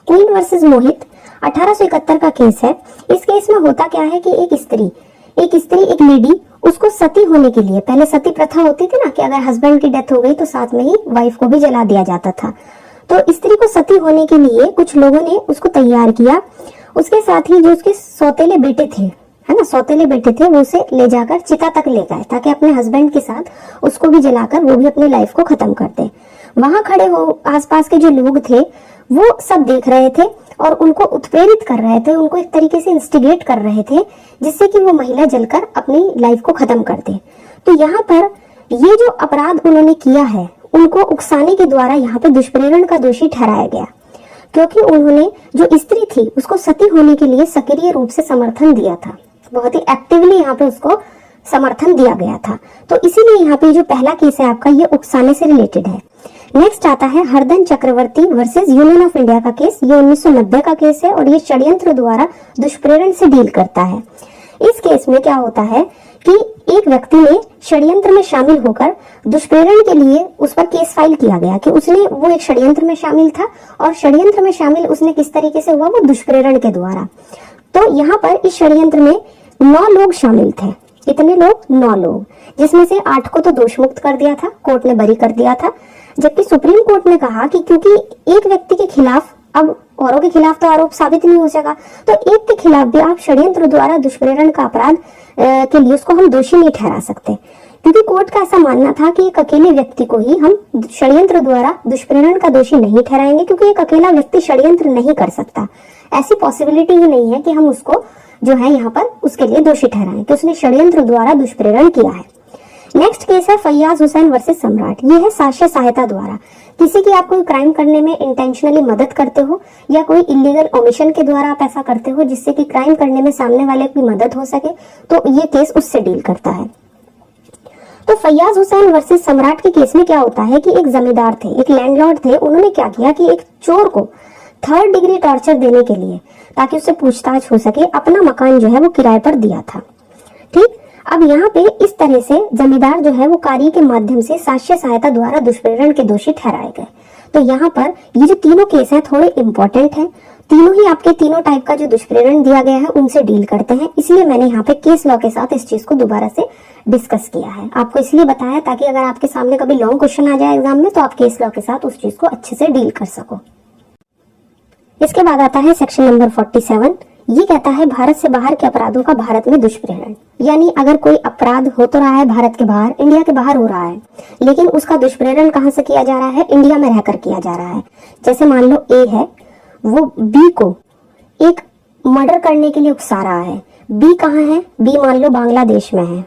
क्वीन वर्सेस मोहित 1871 का केस है। इस केस में होता क्या है कि एक लेडी, उसको सती होने के लिए, पहले सती प्रथा होती थी ना कि अगर हस्बैंड की डेथ हो गई तो साथ में ही वाइफ को भी जला दिया जाता था। तो स्त्री को सती होने के लिए कुछ लोगों ने उसको तैयार किया। उसके साथ ही जो उसके सौतेले बेटे थे, है ना, सौतेले बेटे थे, वो उसे ले जाकर चिता तक ले गए ताकि अपने हस्बैंड के साथ उसको भी जलाकर वो भी अपनी लाइफ को खत्म कर दे। वहां खड़े हो आसपास के जो लोग थे वो सब देख रहे थे और उनको उत्प्रेरित कर रहे थे, उनको एक तरीके से इंस्टिगेट कर रहे थे जिससे कि वो महिला जलकर अपनी लाइफ को खत्म कर दे। तो यहाँ पर ये जो अपराध उन्होंने किया है, उनको उकसाने के द्वारा यहाँ पे दुष्प्रेरण का दोषी ठहराया गया, क्योंकि उन्होंने जो स्त्री थी उसको सती होने के लिए सक्रिय रूप से समर्थन दिया था, बहुत ही एक्टिवली यहाँ पे उसको समर्थन दिया गया था। तो इसीलिए यहाँ पे जो पहला केस है आपका, ये उकसाने से रिलेटेड है। नेक्स्ट आता है हरदन चक्रवर्ती वर्सेस यूनियन ऑफ इंडिया का केस। ये 1990 का केस है और ये षड्यंत्र द्वारा दुष्प्रेरण से डील करता है। इस केस में क्या होता है कि एक व्यक्ति ने षड्यंत्र में शामिल होकर दुष्प्रेरण के लिए उस पर केस फाइल किया गया कि वो एक षड्यंत्र में शामिल था और षड्यंत्र में शामिल उसने किस तरीके से हुआ, वो दुष्प्रेरण के द्वारा। तो यहाँ पर इस षड्यंत्र में 9 लोग शामिल थे। कितने लोग? 9 लोग, जिसमें से 8 को तो दोष मुक्त कर दिया था, कोर्ट ने बरी कर दिया था। जबकि सुप्रीम कोर्ट ने कहा कि क्योंकि एक व्यक्ति के खिलाफ, अब औरों के खिलाफ तो आरोप साबित नहीं हो सका, तो एक के खिलाफ भी आप षड्यंत्र द्वारा दुष्प्रेरण का अपराध के लिए उसको हम दोषी नहीं ठहरा सकते, क्योंकि कोर्ट का ऐसा मानना था कि एक अकेले व्यक्ति को ही हम षड्यंत्र द्वारा दुष्प्रेरण का दोषी नहीं ठहराएंगे, क्योंकि एक अकेला व्यक्ति षड्यंत्र नहीं कर सकता। ऐसी पॉसिबिलिटी ही नहीं है कि हम उसको जो है यहाँ पर उसके लिए दोषी ठहराएं कि उसने षड्यंत्र द्वारा दुष्प्रेरण किया है। नेक्स्ट केस है फैयाज हुसैन वर्सेस सम्राट। ये है साक्ष्य सहायता द्वारा। किसी की आप कोई क्राइम करने में इंटेंशनली मदद करते हो या कोई इलीगल ओमिशन के द्वारा आप ऐसा करते हो जिससे कि क्राइम करने में सामने वाले की मदद हो सके, तो ये केस उससे डील करता है। तो फैयाज हुसैन वर्सेस सम्राट के केस में क्या होता है कि एक जमींदार थे, एक लैंडलॉर्ड थे, उन्होंने क्या किया कि एक चोर को 3rd डिग्री टॉर्चर देने के लिए, ताकि उससे पूछताछ हो सके, अपना मकान जो है वो किराए पर दिया था। ठीक, अब यहाँ पे इस तरह से जमींदार जो है वो कार्य के माध्यम से साक्ष्य सहायता द्वारा दुष्प्रेरण के दोषी ठहराए गए। तो यहाँ पर ये जो तीनों केस हैं थोड़े इंपॉर्टेंट हैं, तीनों ही आपके तीनों टाइप का जो दुष्प्रेरण दिया गया है उनसे डील करते हैं, इसलिए मैंने यहाँ पे केस लॉ के साथ इस चीज को दोबारा से डिस्कस किया है। आपको इसलिए बताया ताकि अगर आपके सामने कभी लॉन्ग क्वेश्चन आ जाए एग्जाम में तो आप केस लॉ के साथ उस चीज को अच्छे से डील कर सको। इसके बाद आता है सेक्शन नंबर 47। ये कहता है भारत से बाहर के अपराधों का भारत में दुष्प्रेरण। यानी अगर कोई अपराध हो तो रहा है भारत के बाहर, इंडिया के बाहर हो रहा है, लेकिन उसका दुष्प्रेरण कहाँ से किया जा रहा है? इंडिया में रहकर किया जा रहा है। जैसे मान लो ए है, वो बी को एक मर्डर करने के लिए उकसा रहा है। बी कहाँ है? बी मान लो बांग्लादेश में है।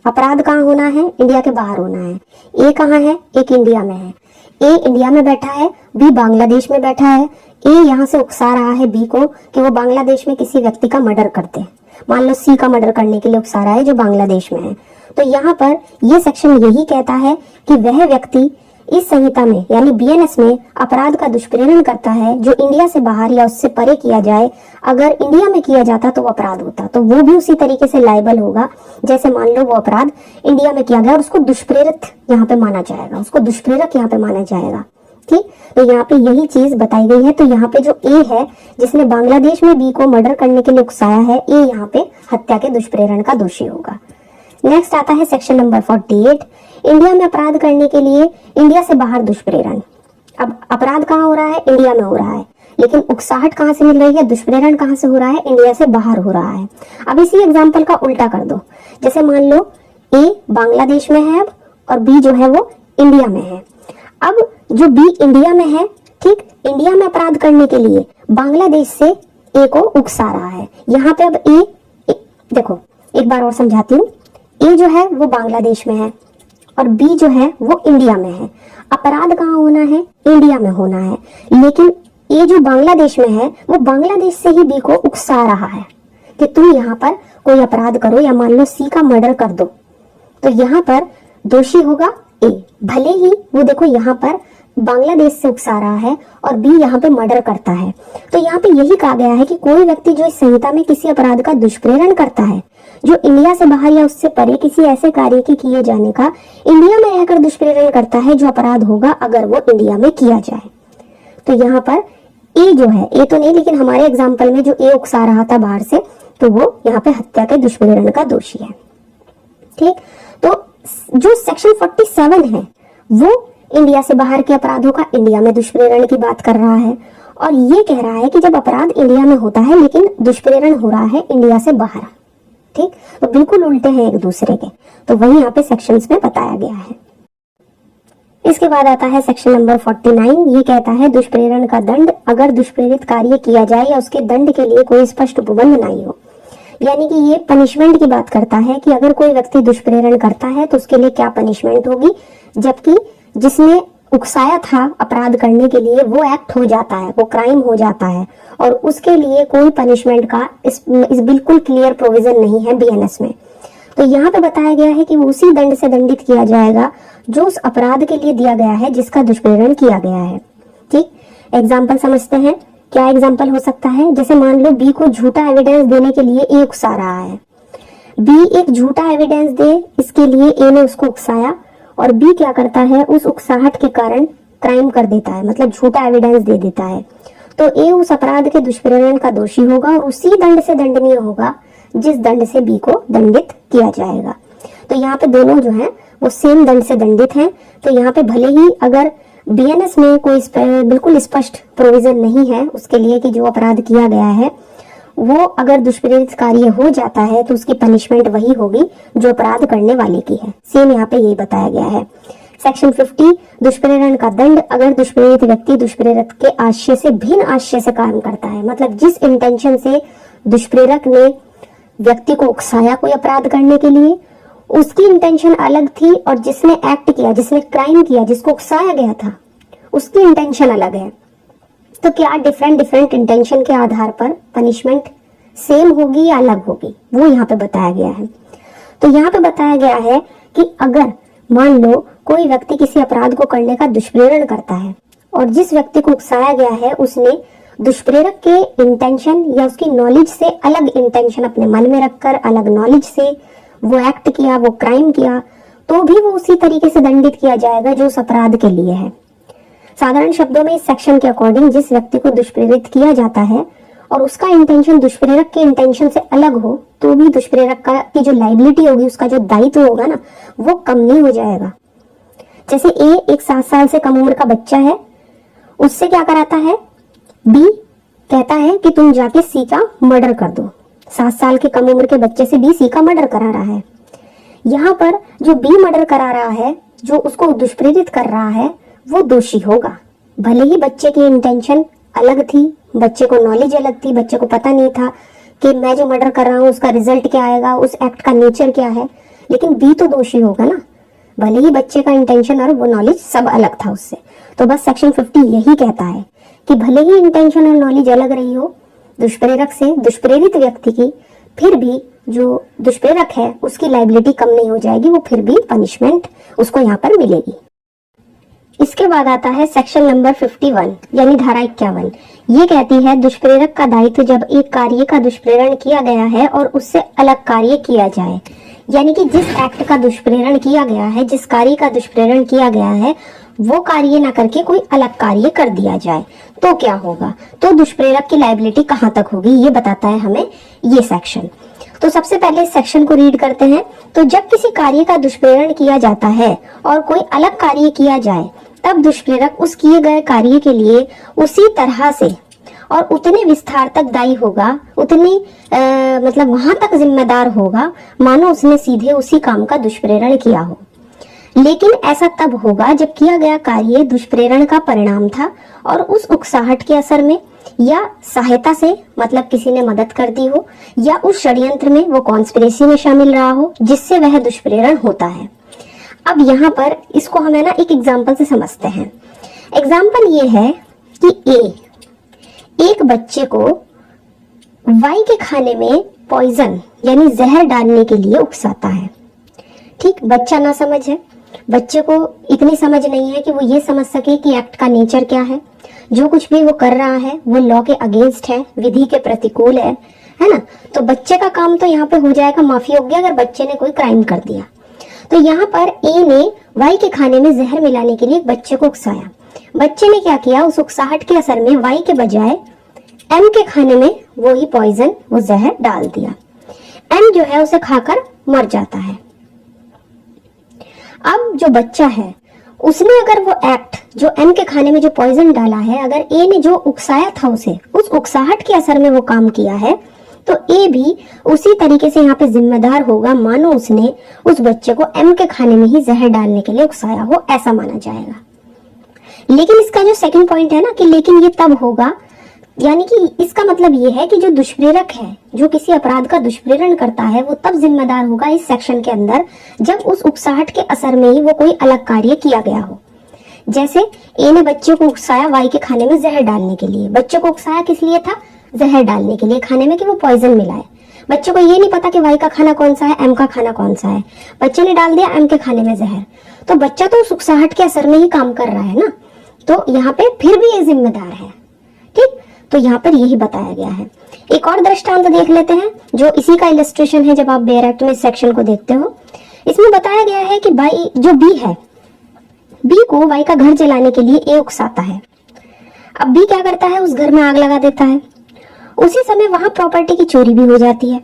अपराध कहाँ होना है? इंडिया के बाहर होना है। ए कहाँ है? एक इंडिया में है। ए इंडिया में बैठा है, बी बांग्लादेश में बैठा है। ए यहाँ से उकसा रहा है बी को कि वो बांग्लादेश में किसी व्यक्ति का मर्डर कर दे। मान लो सी का मर्डर करने के लिए उकसा रहा है जो बांग्लादेश में है। तो यहाँ पर ये सेक्शन यही कहता है कि वह व्यक्ति इस संहिता में यानी बीएनएस में अपराध का दुष्प्रेरण करता है जो इंडिया से बाहर या उससे परे किया जाए। अगर इंडिया में किया जाता तो वो अपराध होता, तो वो भी उसी तरीके से लायबल होगा। जैसे मान लो वो अपराध इंडिया में किया गया और उसको दुष्प्रेरित यहाँ पे माना जाएगा, उसको दुष्प्रेरक यहाँ पे माना जाएगा। ठीक, तो यहाँ पे यही चीज बताई गई है। तो यहाँ पे जो ए है जिसने बांग्लादेश में बी को मर्डर करने के लिए उकसाया है, ए यहाँ पे हत्या के दुष्प्रेरण का दोषी होगा। नेक्स्ट आता है सेक्शन नंबर 48। इंडिया में अपराध करने के लिए इंडिया से बाहर दुष्प्रेरण। अब अपराध कहाँ हो रहा है? इंडिया में हो रहा है, लेकिन उकसाहट कहाँ से मिल रही है? दुष्प्रेरण कहाँ से हो रहा है? इंडिया से बाहर हो रहा है। अब इसी एग्जाम्पल का उल्टा कर दो। जैसे मान लो ए बांग्लादेश में है अब और बी जो है वो इंडिया में है। अब जो बी इंडिया में है, ठीक, इंडिया में अपराध करने के लिए बांग्लादेश से ए को उकसा रहा है। यहाँ पे अब ए देखो एक बार और समझाती हूँ। ए जो है वो बांग्लादेश में है और बी जो है वो इंडिया में है। अपराध कहाँ होना है? इंडिया में होना है। लेकिन ये जो बांग्लादेश में है वो बांग्लादेश से ही बी को उकसा रहा है कि तुम यहाँ पर कोई अपराध करो या मान लो सी का मर्डर कर दो, तो यहाँ पर दोषी होगा ए। भले ही वो देखो यहाँ पर बांग्लादेश से उकसा रहा है और बी यहाँ पे मर्डर करता है। तो यहाँ पे यही कहा गया है कि कोई व्यक्ति जो इस संहिता में किसी अपराध का दुष्प्रेरण करता है, जो इंडिया से बाहर या उससे परे किसी ऐसे कार्य के किए जाने का इंडिया में रहकर दुष्प्रेरण करता है, जो अपराध होगा अगर वो इंडिया में किया जाए। तो यहाँ पर ए जो है, ए तो नहीं लेकिन हमारे एग्जाम्पल में जो ए उकसा रहा था बाहर से, तो वो यहाँ पे हत्या के दुष्प्रेरण का दोषी है। ठीक, तो जो सेक्शन 47 है वो इंडिया से बाहर के अपराधों का इंडिया में दुष्प्रेरण की बात कर रहा है, और ये कह रहा है कि जब अपराध इंडिया में होता है लेकिन दुष्प्रेरण हो रहा है इंडिया से बाहर। ठीक, तो बिल्कुल उल्टे हैं एक दूसरे के, तो वही यहाँ पे सेक्शंस में बताया गया है। इसके बाद आता है सेक्शन नंबर 49। ये कहता है दुष्प्रेरण का दंड अगर दुष्प्रेरित कार्य किया जाए या उसके दंड के लिए कोई स्पष्ट उपबंध नहीं हो। यानी कि ये पनिशमेंट की बात करता है कि अगर कोई व्यक्ति दुष्प्रेरण करता है तो उसके लिए क्या पनिशमेंट होगी, जबकि जिसने उकसाया था अपराध करने के लिए वो एक्ट हो जाता है, वो क्राइम हो जाता है, और उसके लिए कोई पनिशमेंट का इस बिल्कुल क्लियर प्रोविजन नहीं है बीएनएस में। तो यहाँ पे बताया गया है कि वो उसी दंड से दंडित किया जाएगा जो उस अपराध के लिए दिया गया है जिसका दुष्प्रेरण किया गया है। ठीक, एग्जाम्पल समझते हैं। क्या एग्जाम्पल हो सकता है? जैसे मान लो बी को झूठा एविडेंस देने के लिए ए उकसा रहा है। बी एक झूठा एविडेंस दे, इसके लिए ए ने उसको उकसाया, और बी क्या करता है, उस उकसाहट के कारण क्राइम कर देता है, मतलब झूठा एविडेंस दे देता है। तो ए उस अपराध के दुष्प्रेरण का दोषी होगा और उसी दंड से दंडनीय होगा जिस दंड से बी को दंडित किया जाएगा। तो यहाँ पे दोनों जो है वो सेम दंड से दंडित हैं। तो यहाँ पे भले ही अगर बीएनएस में कोई बिल्कुल स्पष्ट प्रोविजन नहीं है उसके लिए कि जो अपराध किया गया है वो अगर दुष्प्रेरित कार्य हो जाता है तो उसकी पनिशमेंट वही होगी जो अपराध करने वाले की है। सेम यहाँ पे यही बताया गया है। सेक्शन 50 दुष्प्रेरण का दंड अगर दुष्प्रेरित व्यक्ति दुष्प्रेरक के आशय से भिन्न आशय से काम करता है, मतलब जिस इंटेंशन से दुष्प्रेरक ने व्यक्ति को उकसाया कोई अपराध करने के लिए उसकी इंटेंशन अलग थी, और जिसने एक्ट किया, जिसने क्राइम किया, जिसको उकसाया गया था उसकी इंटेंशन अलग है, तो क्या डिफरेंट इंटेंशन के आधार पर पनिशमेंट सेम होगी या अलग होगी, वो यहाँ पे बताया गया है। तो यहाँ पे बताया गया है कि अगर मान लो कोई व्यक्ति किसी अपराध को करने का दुष्प्रेरण करता है और जिस व्यक्ति को उकसाया गया है उसने दुष्प्रेरक के इंटेंशन या उसकी नॉलेज से अलग इंटेंशन अपने मन में रखकर अलग नॉलेज से वो एक्ट किया, वो क्राइम किया, तो भी वो उसी तरीके से दंडित किया जाएगा जो उस अपराध के लिए है। साधारण शब्दों में इस सेक्शन के अकॉर्डिंग जिस व्यक्ति को दुष्प्रेरित किया जाता है और उसका इंटेंशन दुष्प्रेरक के इंटेंशन से अलग हो तो भी दुष्प्रेरक का की जो लाइबिलिटी होगी, उसका जो दायित्व होगा ना, वो कम नहीं हो जाएगा। जैसे ए एक 7 साल से कम उम्र का बच्चा है, उससे क्या कराता है, बी कहता है कि तुम जाके सी का मर्डर कर दो। 7 साल के कम उम्र के बच्चे से बी सी का मर्डर करा रहा है। यहाँ पर जो बी मर्डर करा रहा है, जो उसको दुष्प्रेरित कर रहा है, वो दोषी होगा। भले ही बच्चे की इंटेंशन अलग थी, बच्चे को नॉलेज अलग थी, बच्चे को पता नहीं था कि मैं जो मर्डर कर रहा हूँ उसका रिजल्ट क्या आएगा, उस एक्ट का नेचर क्या है, लेकिन बी तो दोषी होगा ना, भले ही बच्चे का इंटेंशन और वो नॉलेज सब अलग था उससे। तो बस सेक्शन 50 यही कहता है कि भले ही इंटेंशन और नॉलेज अलग रही हो दुष्प्रेरक से दुष्प्रेरित व्यक्ति की, फिर भी जो दुष्प्रेरक है उसकी लाइबिलिटी कम नहीं हो जाएगी, वो फिर भी पनिशमेंट उसको यहाँ पर मिलेगी। इसके बाद आता है सेक्शन नंबर 51 यानी धारा 51। ये कहती है दुष्प्रेरक का दायित्व जब एक कार्य का दुष्प्रेरण किया गया है और उससे अलग कार्य किया जाए, यानी कि जिस एक्ट का दुष्प्रेरण किया गया है, जिस कार्य का दुष्प्रेरण किया गया है, वो कार्य ना करके कोई अलग कार्य कर दिया जाए तो क्या होगा, तो दुष्प्रेरक की लायबिलिटी कहाँ तक होगी, ये बताता है हमें ये सेक्शन। तो सबसे पहले इस सेक्शन को रीड करते हैं। तो जब किसी कार्य का दुष्प्रेरण किया जाता है और कोई अलग कार्य किया जाए, तब दुष्प्रेरक उस किए गए कार्य के लिए उसी तरह से और उतने विस्तार तक दायी होगा, उतनी मतलब वहां तक जिम्मेदार होगा मानो उसने सीधे उसी काम का दुष्प्रेरण किया हो। लेकिन ऐसा तब होगा जब किया गया कार्य दुष्प्रेरण का परिणाम था और उस उकसाहट के असर में या सहायता से, मतलब किसी ने मदद कर दी हो, या उस षड्यंत्र में, वो कॉन्स्पिरेसी में शामिल रहा हो जिससे वह दुष्प्रेरण होता है। अब यहाँ पर इसको हमें ना एक एग्जाम्पल से समझते हैं। एग्जाम्पल ये है कि एक बच्चे को वाई के खाने में पॉइजन यानी जहर डालने के लिए उकसाता है। ठीक, बच्चा ना समझ है, बच्चे को इतनी समझ नहीं है कि वो ये समझ सके कि एक्ट का नेचर क्या है। जो कुछ भी वो कर रहा है वो लॉ के अगेंस्ट है, विधि के प्रतिकूल है ना। तो बच्चे का काम तो यहाँ पे हो जाएगा माफी योग्य अगर बच्चे ने कोई क्राइम कर दिया। तो यहाँ पर ए ने वाई के खाने में जहर मिलाने के लिए एक बच्चे को उकसाया। बच्चे ने क्या किया, उस उकसाहट के असर में वाई के बजाय एम के खाने में वो ही पॉइजन, वो जहर डाल दिया। एम जो है उसे खाकर मर जाता है। अब जो बच्चा है उसने अगर वो एक्ट जो एम के खाने में जो पॉइजन डाला है, अगर ए ने जो उकसाया था उसे उस उकसाहट के असर में वो काम किया है, तो ए भी उसी तरीके से यहाँ पे जिम्मेदार होगा, मानो उसने उस बच्चे को एम के खाने में ही जहर डालने के लिए उकसाया हो, ऐसा माना जाएगा। लेकिन इसका जो सेकंड पॉइंट है ना कि लेकिन ये तब होगा, यानी कि इसका मतलब ये है कि जो दुष्प्रेरक है, जो किसी अपराध का दुष्प्रेरण करता है, वो तब जिम्मेदार होगा इस सेक्शन के अंदर जब उस उकसाहट के असर में ही वो कोई अलग कार्य किया गया हो। जैसे ए ने बच्चे को उकसाया वाई के खाने में जहर डालने के लिए। बच्चे को उकसाया किस लिए था? जहर डालने के लिए खाने में, कि वो पॉइजन मिलाए। बच्चे को ये नहीं पता कि वाई का खाना कौन सा है, एम का खाना कौन सा है। बच्चे ने डाल दिया एम के खाने में जहर, तो बच्चा तो उस उकसाहट के असर में ही काम कर रहा है ना, तो यहाँ पे फिर भी ये जिम्मेदार है। ठीक, तो यहाँ पर यही बताया गया है। एक और दृष्टांत देख लेते हैं जो इसी का इलस्ट्रेशन है। जब आप बेयर एक्ट में इस सेक्शन को देखते हो, इसमें बताया गया है कि भाई जो बी है, बी को वाई का घर जलाने के लिए ए उकसाता है। अब बी क्या करता है, उस घर में आग लगा देता है। उसी समय वहां प्रॉपर्टी की चोरी भी हो जाती है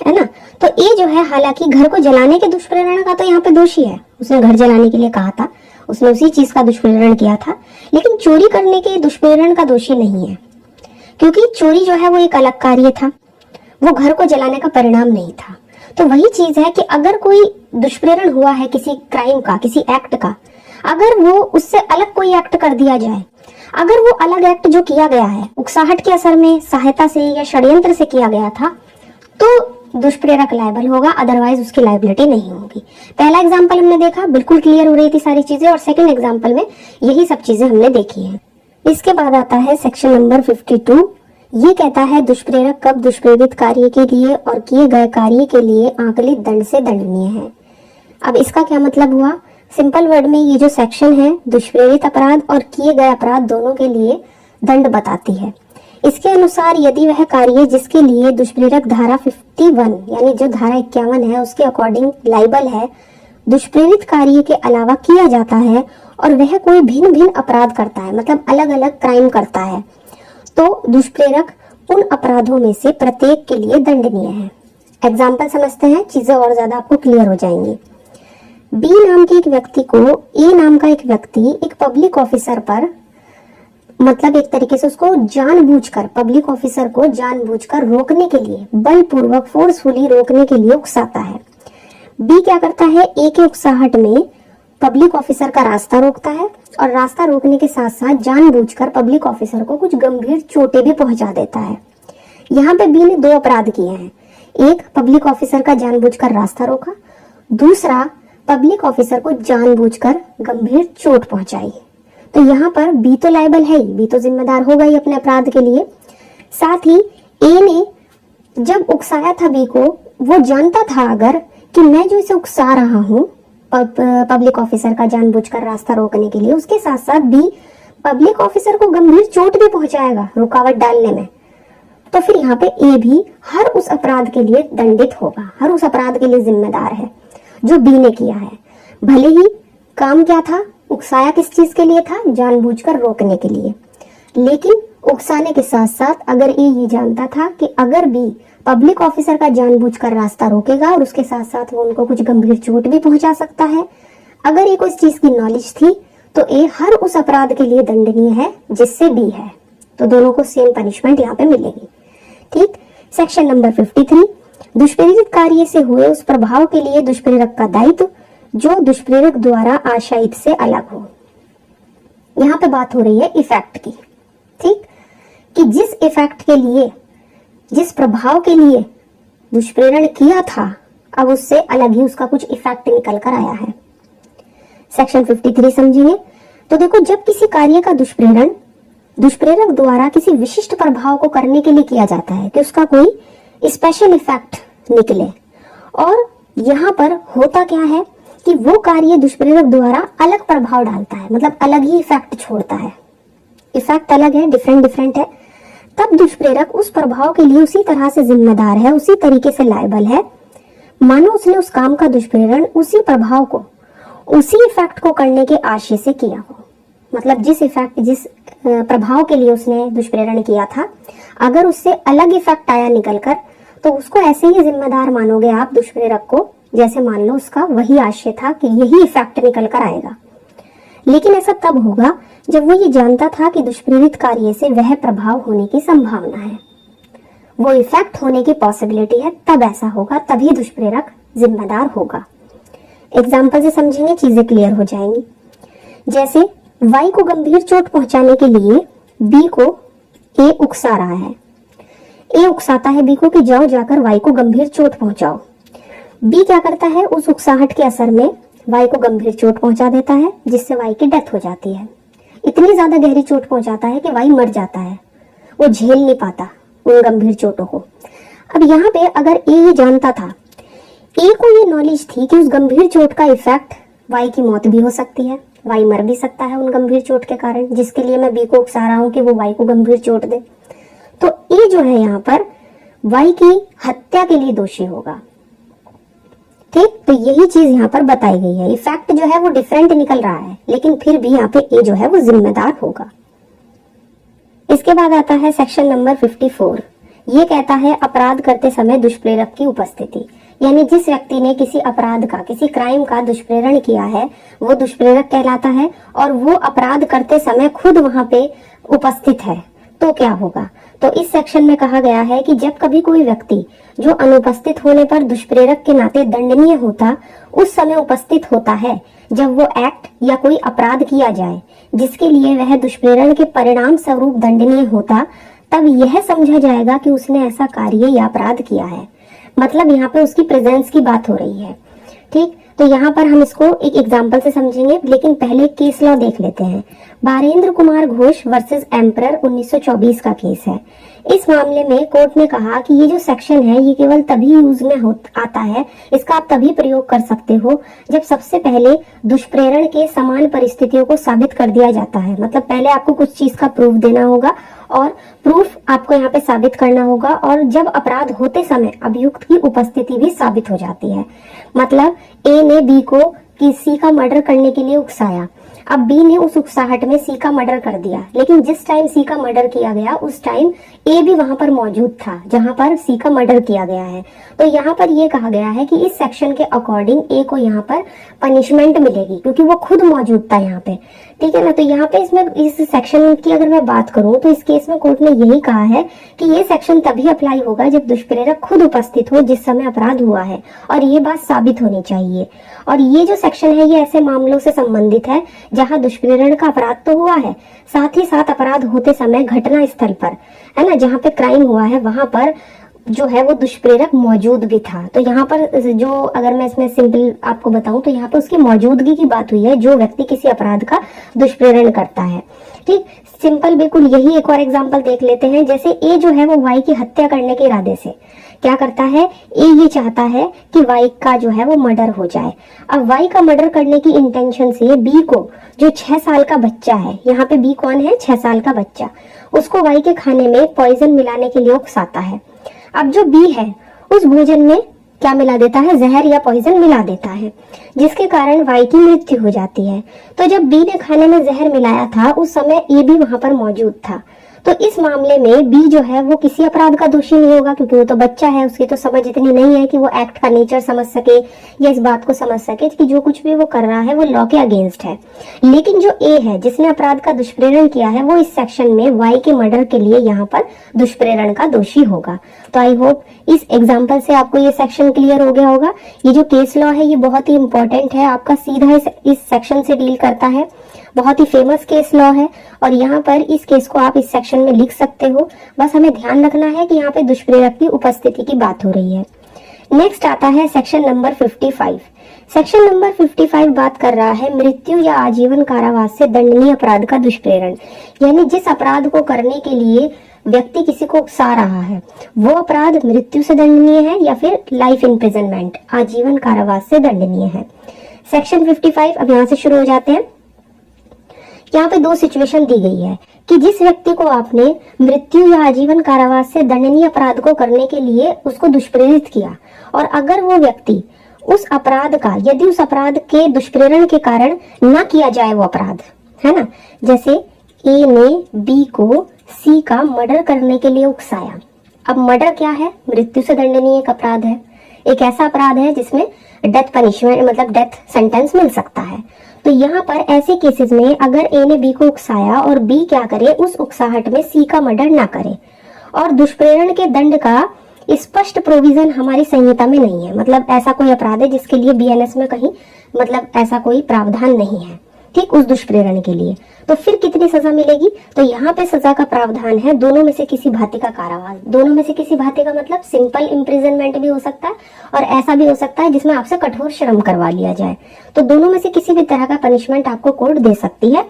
ना। तो ए जो है, हालांकि घर को जलाने के दुष्प्रेरण का तो यहाँ पे दोषी है, उसने घर जलाने के लिए कहा था, उसने उसी चीज का दुष्प्रेरण किया था, लेकिन चोरी करने के दुष्प्रेरण का दोषी नहीं है, क्योंकि चोरी जो है वो एक अलग कार्य था, वो घर को जलाने का परिणाम नहीं था। तो वही चीज है कि अगर कोई दुष्प्रेरण हुआ है किसी क्राइम का, किसी एक्ट का, अगर वो उससे अलग कोई एक्ट कर दिया जाए, अगर वो अलग एक्ट जो किया गया है उकसाहट के असर में, सहायता से या षड्यंत्र से किया गया था, तो दुष्प्रेरक लायबल होगा, अदरवाइज उसकी लायबिलिटी नहीं होगी। पहला एग्जाम्पल हमने देखा, बिल्कुल क्लियर हो रही थी सारी चीजें, और सेकंड एग्जाम्पल में यही सब चीजें हमने देखी हैं। इसके बाद आता है सेक्शन नंबर 52। ये कहता है दुष्प्रेरक कब दुष्प्रेरित कार्य के लिए और किए गए कार्य के लिए आकलित दंड से दंडनीय है। अब इसका क्या मतलब हुआ? सिंपल वर्ड में ये जो सेक्शन है दुष्प्रेरित अपराध और किए गए अपराध दोनों के लिए दंड बताती है। इसके अनुसार यदि वह कार्य जिसके लिए दुष्प्रेरक धारा 51 यानी जो धारा 51 है उसके अकॉर्डिंग लाइबल है, दुष्प्रेरित कार्य के अलावा किया जाता है और वह कोई भिन्न भिन्न अपराध करता है, मतलब अलग अलग क्राइम करता है, तो दुष्प्रेरक उन अपराधों में से प्रत्येक के लिए दंडनीय है। एग्जाम्पल समझते हैं, चीजें और ज्यादा आपको क्लियर हो जाएंगी। बी नाम के एक व्यक्ति को ए नाम का एक व्यक्ति एक पब्लिक ऑफिसर पर, मतलब एक तरीके से उसको जानबूझकर, पब्लिक ऑफिसर को जानबूझकर रोकने के लिए, बलपूर्वक फोर्सफुली रोकने के लिए उकसाता है। बी क्या करता है, ए के उकसाहट में पब्लिक ऑफिसर का रास्ता रोकता है और रास्ता रोकने के साथ साथ जानबूझकर पब्लिक ऑफिसर को कुछ गंभीर चोटें भी पहुंचा देता है। यहाँ पे बी ने दो अपराध किए हैं, एक पब्लिक ऑफिसर का जानबूझकर रास्ता रोका, दूसरा पब्लिक ऑफिसर को जानबूझकर गंभीर चोट पहुंचाई। तो यहाँ पर बी तो लायबल है ही, बी तो जिम्मेदार होगा ही अपने अपराध के लिए। साथ ही ए ने जब उकसाया था बी को, वो जानता था अगर कि मैं जो इसे उकसा रहा हूँ पब्लिक ऑफिसर का जानबूझकर रास्ता रोकने के लिए, उसके साथ साथ बी पब्लिक ऑफिसर को गंभीर चोट भी पहुंचाएगा रुकावट डालने में, तो फिर यहाँ पे ए भी हर उस अपराध के लिए दंडित होगा, हर उस अपराध के लिए जिम्मेदार है जो बी ने किया है। भले ही काम क्या था, उकसाया किस चीज के लिए था, जानबूझकर रोकने के लिए, लेकिन उकसाने के साथ साथ अगर ये जानता था कि अगर बी पब्लिक ऑफिसर का जानबूझकर रास्ता रोकेगा और उसके साथ साथ वो उनको कुछ गंभीर चोट भी पहुंचा सकता है, अगर ये इस चीज की नॉलेज थी, तो ए हर उस अपराध के लिए दंडनीय है जिससे बी है, तो दोनों को सेम पनिशमेंट यहाँ पे मिलेगी। ठीक, सेक्शन नंबर 53, दुष्प्रेरित कार्य से हुए उस प्रभाव के लिए दुष्प्रेरक का दायित्व जो दुष्प्रेरक द्वारा आशयित से अलग हो। यहाँ पे बात हो रही है इफेक्ट की, ठीक, कि जिस इफेक्ट के लिए, जिस प्रभाव के लिए दुष्प्रेरण किया था, अब उससे अलग ही उसका कुछ इफेक्ट निकल कर आया है। सेक्शन 53 समझेंगे। तो देखो, जब किसी कार्य का दुष्प्रेरण दुष्प्रेरक द्वारा किसी विशिष्ट प्रभाव को करने के लिए किया जाता है कि उसका कोई स्पेशल इफेक्ट निकले, और यहाँ पर होता क्या है कि वो कार्य दुष्प्रेरक द्वारा अलग प्रभाव डालता है, मतलब अलग ही इफेक्ट छोड़ता है, इफेक्ट अलग है, डिफरेंट है, तब दुष्प्रेरक उस प्रभाव के लिए उसी तरह से जिम्मेदार है, उसी तरीके से लायबल है मानो उसने उस काम का दुष्प्रेरण उसी प्रभाव को, उसी इफेक्ट को करने के आशय से किया हो। मतलब जिस प्रभाव के लिए उसने दुष्प्रेरण किया था, अगर उससे अलग इफेक्ट आया निकलकर, तो उसको ऐसे ही जिम्मेदार मानोगे आप दुष्प्रेरक को, जैसे मान लो उसका वही आशय था कि यही इफेक्ट निकल कर आएगा। लेकिन ऐसा तब होगा जब वो ये जानता था कि दुष्प्रेरित कार्य से वह प्रभाव होने की संभावना है, वो इफेक्ट होने की पॉसिबिलिटी है, तब ऐसा होगा, तभी दुष्प्रेरक जिम्मेदार होगा। एग्जाम्पल से समझेंगे, चीजें क्लियर हो जाएंगी। जैसे वाई को गंभीर चोट पहुंचाने के लिए बी को ए उकसा रहा है। ए उकसाता है बी को कि जाओ जाकर वाई को गंभीर चोट पहुंचाओ। बी क्या करता है, उस उकसाहट के असर में वाई को गंभीर चोट पहुंचा देता है, जिससे वाई की डेथ हो जाती है। इतनी ज्यादा गहरी चोट पहुंचाता है कि वाई मर जाता है, वो झेल नहीं पाता उन गंभीर चोटों को। अब यहाँ पे अगर ए ये जानता था, ए को ये नॉलेज थी कि उस गंभीर चोट का इफेक्ट वाई की मौत भी हो सकती है, वाई मर भी सकता है उन गंभीर चोट के कारण, जिसके लिए मैं बी को उकसा रहा हूं कि वो वाई को गंभीर चोट दे, तो ए जो है यहाँ पर वाई की हत्या के लिए दोषी होगा। ठीक, तो यही चीज यहाँ पर बताई गई है। इफेक्ट जो है वो डिफरेंट निकल रहा है, लेकिन फिर भी यहाँ पे ए जो है वो जिम्मेदार होगा। इसके बाद आता है सेक्शन नंबर 54। ये कहता है अपराध करते समय दुष्प्रेरक की उपस्थिति, यानी जिस व्यक्ति ने किसी अपराध का, किसी क्राइम का दुष्प्रेरण किया है, वो दुष्प्रेरक कहलाता है, और वो अपराध करते समय खुद वहां पे उपस्थित है, तो क्या होगा। तो इस सेक्शन में कहा गया है कि जब कभी कोई व्यक्ति जो अनुपस्थित होने पर दुष्प्रेरक के नाते दंडनीय होता, उस समय उपस्थित होता है जब वो एक्ट या कोई अपराध किया जाए जिसके लिए वह दुष्प्रेरण के परिणाम स्वरूप दंडनीय होता, तब यह समझा जाएगा कि उसने ऐसा कार्य या अपराध किया है। मतलब यहाँ पे उसकी प्रेजेंस की बात हो रही है। ठीक, तो यहाँ पर हम इसको एक एग्जाम्पल से समझेंगे, लेकिन पहले केस लॉ देख लेते हैं। बारेंद्र कुमार घोष वर्सेस एम्परर 1924 का केस है। इस मामले में कोर्ट ने कहा कि ये जो सेक्शन है ये केवल तभी यूज में आता है, इसका आप तभी प्रयोग कर सकते हो जब सबसे पहले दुष्प्रेरण के समान परिस्थितियों को साबित कर दिया जाता है। मतलब पहले आपको कुछ चीज का प्रूफ देना होगा और प्रूफ आपको यहाँ पे साबित करना होगा, और जब अपराध होते समय अभियुक्त की उपस्थिति भी साबित हो जाती है। मतलब ए ने बी को किसी का मर्डर करने के लिए उकसाया, अब बी ने उस उकसाहट में सी का मर्डर कर दिया, लेकिन जिस टाइम सी का मर्डर किया गया उस टाइम ए भी वहां पर मौजूद था जहां पर सी का मर्डर किया गया है। तो यहाँ पर ये कहा गया है कि इस सेक्शन के अकॉर्डिंग ए को यहाँ पर पनिशमेंट मिलेगी, क्योंकि वो खुद मौजूद था यहाँ पे। ठीक है ना, तो यहाँ पे इसमें इस सेक्शन की अगर मैं बात करूं तो इस केस में कोर्ट ने यही कहा है कि ये सेक्शन तभी अप्लाई होगा जब दुष्प्रेरक खुद उपस्थित हो जिस समय अपराध हुआ है, और ये बात साबित होनी चाहिए। और ये जो सेक्शन है ये ऐसे मामलों से संबंधित है जहां दुष्प्रेरण का अपराध तो हुआ है, साथ ही साथ अपराध होते समय घटना स्थल पर, है ना, जहाँ पे क्राइम हुआ है वहां पर जो है वो दुष्प्रेरक मौजूद भी था। तो यहाँ पर जो, अगर मैं इसमें सिंपल आपको बताऊं तो यहाँ पर उसकी मौजूदगी की बात हुई है, जो व्यक्ति किसी अपराध का दुष्प्रेरण करता है। ठीक, सिंपल बिल्कुल यही एक और एग्जांपल देख लेते हैं। जैसे ए जो है वो वाई की हत्या करने के इरादे से क्या करता है, ए ये चाहता है कि वाई का जो है वो मर्डर हो जाए। अब वाई का मर्डर करने की इंटेंशन से बी को, जो 6 साल का बच्चा है, यहाँ पे बी कौन है, 6 साल का बच्चा, उसको वाई के खाने में पॉइजन मिलाने के लिए उकसाता है। अब जो बी है उस भोजन में क्या मिला देता है, जहर या पॉइजन मिला देता है, जिसके कारण वाई की मृत्यु हो जाती है। तो जब बी ने खाने में जहर मिलाया था उस समय ए भी वहां पर मौजूद था। तो इस मामले में बी जो है वो किसी अपराध का दोषी नहीं होगा, क्योंकि वो तो बच्चा है, उसकी तो समझ इतनी नहीं है कि वो एक्ट का नेचर समझ सके या इस बात को समझ सके कि जो कुछ भी वो कर रहा है वो लॉ के अगेंस्ट है। लेकिन जो ए है जिसने अपराध का दुष्प्रेरण किया है वो इस सेक्शन में वाई के मर्डर के लिए यहाँ पर दुष्प्रेरण का दोषी होगा। तो आई होप इस एग्जाम्पल से आपको ये सेक्शन क्लियर हो गया होगा। ये जो केस लॉ है ये बहुत ही इंपॉर्टेंट है, आपका सीधा इस सेक्शन से डील करता है, बहुत ही फेमस केस लॉ है, और यहाँ पर इस केस को आप इस सेक्शन में लिख सकते हो। बस हमें ध्यान रखना है कि यहाँ पे दुष्प्रेरक की उपस्थिति की बात हो रही है। नेक्स्ट आता है सेक्शन नंबर 55। सेक्शन नंबर 55 बात कर रहा है मृत्यु या आजीवन कारावास से दंडनीय अपराध का दुष्प्रेरण। यानी जिस अपराध को करने के लिए व्यक्ति किसी को उकसा रहा है वो अपराध मृत्यु से दंडनीय है या फिर लाइफ इम्प्रिजनमेंट आजीवन कारावास से दंडनीय है। सेक्शन 55 अब यहाँ से शुरू हो जाते हैं। यहाँ पे दो सिचुएशन दी गई है कि जिस व्यक्ति को आपने मृत्यु या आजीवन कारावास से दंडनीय अपराध को करने के लिए उसको दुष्प्रेरित किया, और अगर वो व्यक्ति उस अपराध का, यदि उस अपराध के दुष्प्रेरण के कारण ना किया जाए वो अपराध, है ना, जैसे ए ने बी को सी का मर्डर करने के लिए उकसाया। अब मर्डर क्या है? मृत्यु से दंडनीय एक अपराध है, एक ऐसा अपराध है जिसमें डेथ पनिशमेंट मतलब डेथ सेंटेंस मिल सकता है। तो यहाँ पर ऐसे केसेस में अगर ए ने बी को उकसाया और बी क्या करे, उस उकसाहट में सी का मर्डर ना करे, और दुष्प्रेरण के दंड का स्पष्ट प्रोविजन हमारी संहिता में नहीं है, मतलब ऐसा कोई अपराध है जिसके लिए बीएनएस में कहीं मतलब ऐसा कोई प्रावधान नहीं है, ठीक, उस दुष्प्रेरण के लिए। तो फिर कितनी सजा मिलेगी? तो यहाँ पे सजा का प्रावधान है दोनों में से किसी भांति का कारावास। दोनों में से किसी भांति का मतलब सिंपल इम्प्रिजनमेंट भी हो सकता है और ऐसा भी हो सकता है जिसमें आपसे कठोर श्रम करवा लिया जाए। तो दोनों में से किसी भी तरह का पनिशमेंट आपको कोर्ट दे सकती है,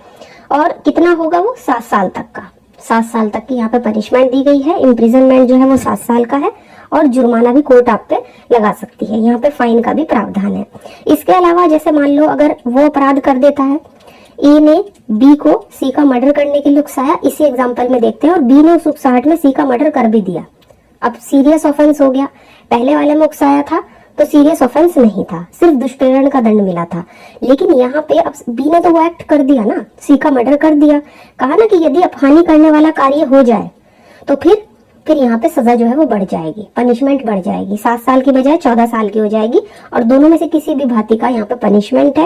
और कितना होगा वो? 7 साल तक का। 7 साल तक की यहाँ पे पनिशमेंट दी गई है। इम्प्रिजनमेंट जो है वो 7 साल का है, और जुर्माना भी कोर्ट आप पे लगा सकती है। यहाँ पे फाइन का भी प्रावधान है। इसके अलावा जैसे मान लो अगर वो अपराध कर देता है, ए ने बी को सी का मर्डर करने के लिए उकसाया, इसी एग्जांपल में देखते हैं, और बी ने उस उकसाहट में सी का मर्डर कर भी दिया। अब सीरियस ऑफेंस हो गया। पहले वाले में उकसाया था तो सीरियस ऑफेंस नहीं था, सिर्फ दुष्प्रेरण का दंड मिला था। लेकिन यहाँ पे अब बी ने तो वो एक्ट कर दिया ना, सी का मर्डर कर दिया। कहा ना कि यदि अपहानि करने वाला कार्य हो जाए तो फिर यहाँ पे सजा जो है वो बढ़ जाएगी, पनिशमेंट बढ़ जाएगी, 7 साल की बजाय 14 साल की हो जाएगी। और दोनों में से किसी भी भांति का यहाँ पे पनिशमेंट है,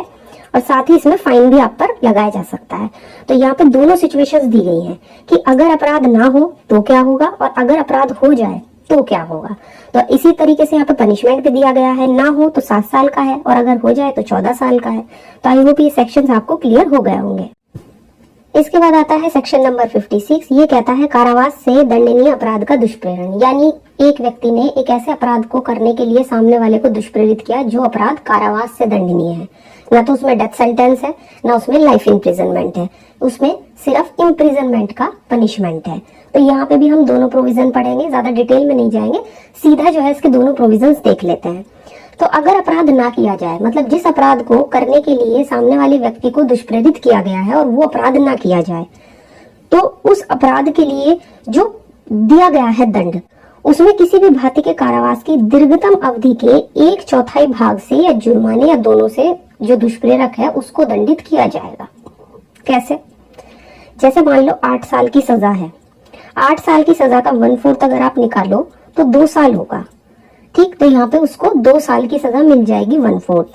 और साथ ही इसमें फाइन भी आप पर लगाया जा सकता है। तो यहाँ पे दोनों सिचुएशंस दी गई हैं कि अगर अपराध ना हो तो क्या होगा, और अगर अपराध हो जाए तो क्या होगा। तो इसी तरीके से यहाँ पे पनिशमेंट भी दिया गया है, ना हो तो 7 साल का है, और अगर हो जाए तो 14 साल का है। तो आई होप ये सेक्शंस आपको क्लियर हो गए होंगे। इसके बाद आता है सेक्शन नंबर 56। ये कहता है कारावास से दंडनीय अपराध का दुष्प्रेरण। यानी एक व्यक्ति ने एक ऐसे अपराध को करने के लिए सामने वाले को दुष्प्रेरित किया जो अपराध कारावास से दंडनीय है। ना तो उसमें डेथ सेंटेंस है, ना उसमें लाइफ इम्प्रिजनमेंट है, उसमें सिर्फ इम्प्रिजनमेंट का पनिशमेंट है। तो यहाँ पे भी हम दोनों प्रोविजन पढ़ेंगे, ज्यादा डिटेल में नहीं जाएंगे, सीधा जो है इसके दोनों प्रोविजन देख लेते हैं। तो अगर अपराध ना किया जाए, मतलब जिस अपराध को करने के लिए सामने वाले व्यक्ति को दुष्प्रेरित किया गया है और वो अपराध ना किया जाए, तो उस अपराध के लिए जो दिया गया है दंड, उसमें किसी भी भांति के कारावास की दीर्घतम अवधि के 1/4 भाग से या जुर्माने या दोनों से जो दुष्प्रेरक है उसको दंडित किया जाएगा। कैसे? जैसे मान लो 8 साल की सजा है, 8 साल की सजा का 1/4 अगर आप निकालो तो 2 साल होगा, ठीक। तो यहाँ पे उसको 2 साल की सजा मिल जाएगी 1/4।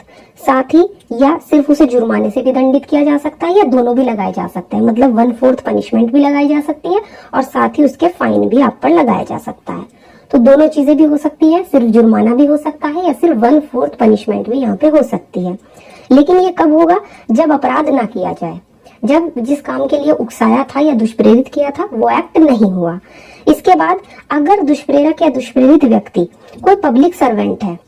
साथ ही या सिर्फ उसे जुर्माने से भी दंडित किया जा सकता है या दोनों भी लगाए जा सकते हैं, मतलब 1/4 पनिशमेंट भी लगाई जा सकती है और साथ ही उसके फाइन भी आप पर लगाया जा सकता है। तो दोनों चीजें भी हो सकती है, सिर्फ जुर्माना भी हो सकता है या सिर्फ 1/4 पनिशमेंट भी यहाँ पे हो सकती है। लेकिन ये कब होगा? जब अपराध ना किया जाए, जब जिस काम के लिए उकसाया था या दुष्प्रेरित किया था वो एक्ट नहीं हुआ। इसके बाद अगर दुष्प्रेरक या दुष्प्रेरित व्यक्ति कोई पब्लिक सर्वेंट है,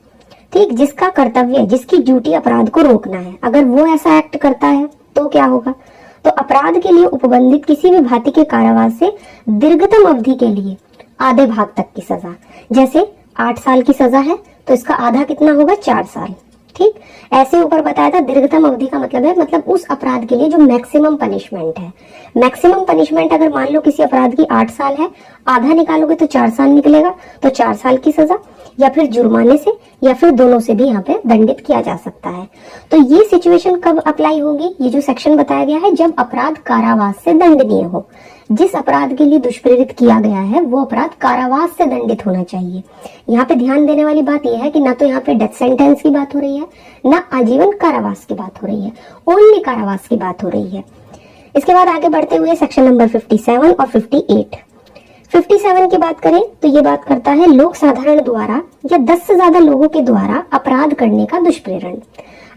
ठीक, जिसका कर्तव्य, जिसकी ड्यूटी अपराध को रोकना है, अगर वो ऐसा एक्ट करता है तो क्या होगा? तो अपराध के लिए उपबंधित किसी भी भांति के कारावास से दीर्घतम अवधि के लिए आधे भाग तक की सजा। जैसे 8 साल की सजा है तो इसका आधा कितना होगा? 4 साल, ठीक। ऐसे ऊपर बताया था दीर्घतम अवधि का मतलब है, मतलब उस अपराध के लिए जो मैक्सिमम पनिशमेंट है। मैक्सिमम पनिशमेंट अगर मान लो किसी अपराध की 8 साल है, आधा निकालोगे तो 4 साल निकलेगा, तो 4 साल की सजा या फिर जुर्माने से या फिर दोनों से भी यहाँ पे दंडित किया जा सकता है। तो ये सिचुएशन कब अप्लाई होगी? ये जो सेक्शन बताया गया है, जब अपराध कारावास से दंडनीय हो। जिस अपराध के लिए दुष्प्रेरित किया गया है वो अपराध कारावास से दंडित होना चाहिए। यहाँ पे ध्यान देने वाली बात यह है कि ना तो यहाँ पे डेथ सेंटेंस की बात हो रही है, ना आजीवन कारावास की बात हो रही है, ओनली कारावास की बात हो रही है। इसके बाद आगे बढ़ते हुए सेक्शन नंबर 57 और 58। 57 की बात करें तो ये बात करता है लोक साधारण द्वारा या 10 से ज्यादा लोगों के द्वारा अपराध करने का दुष्प्रेरण।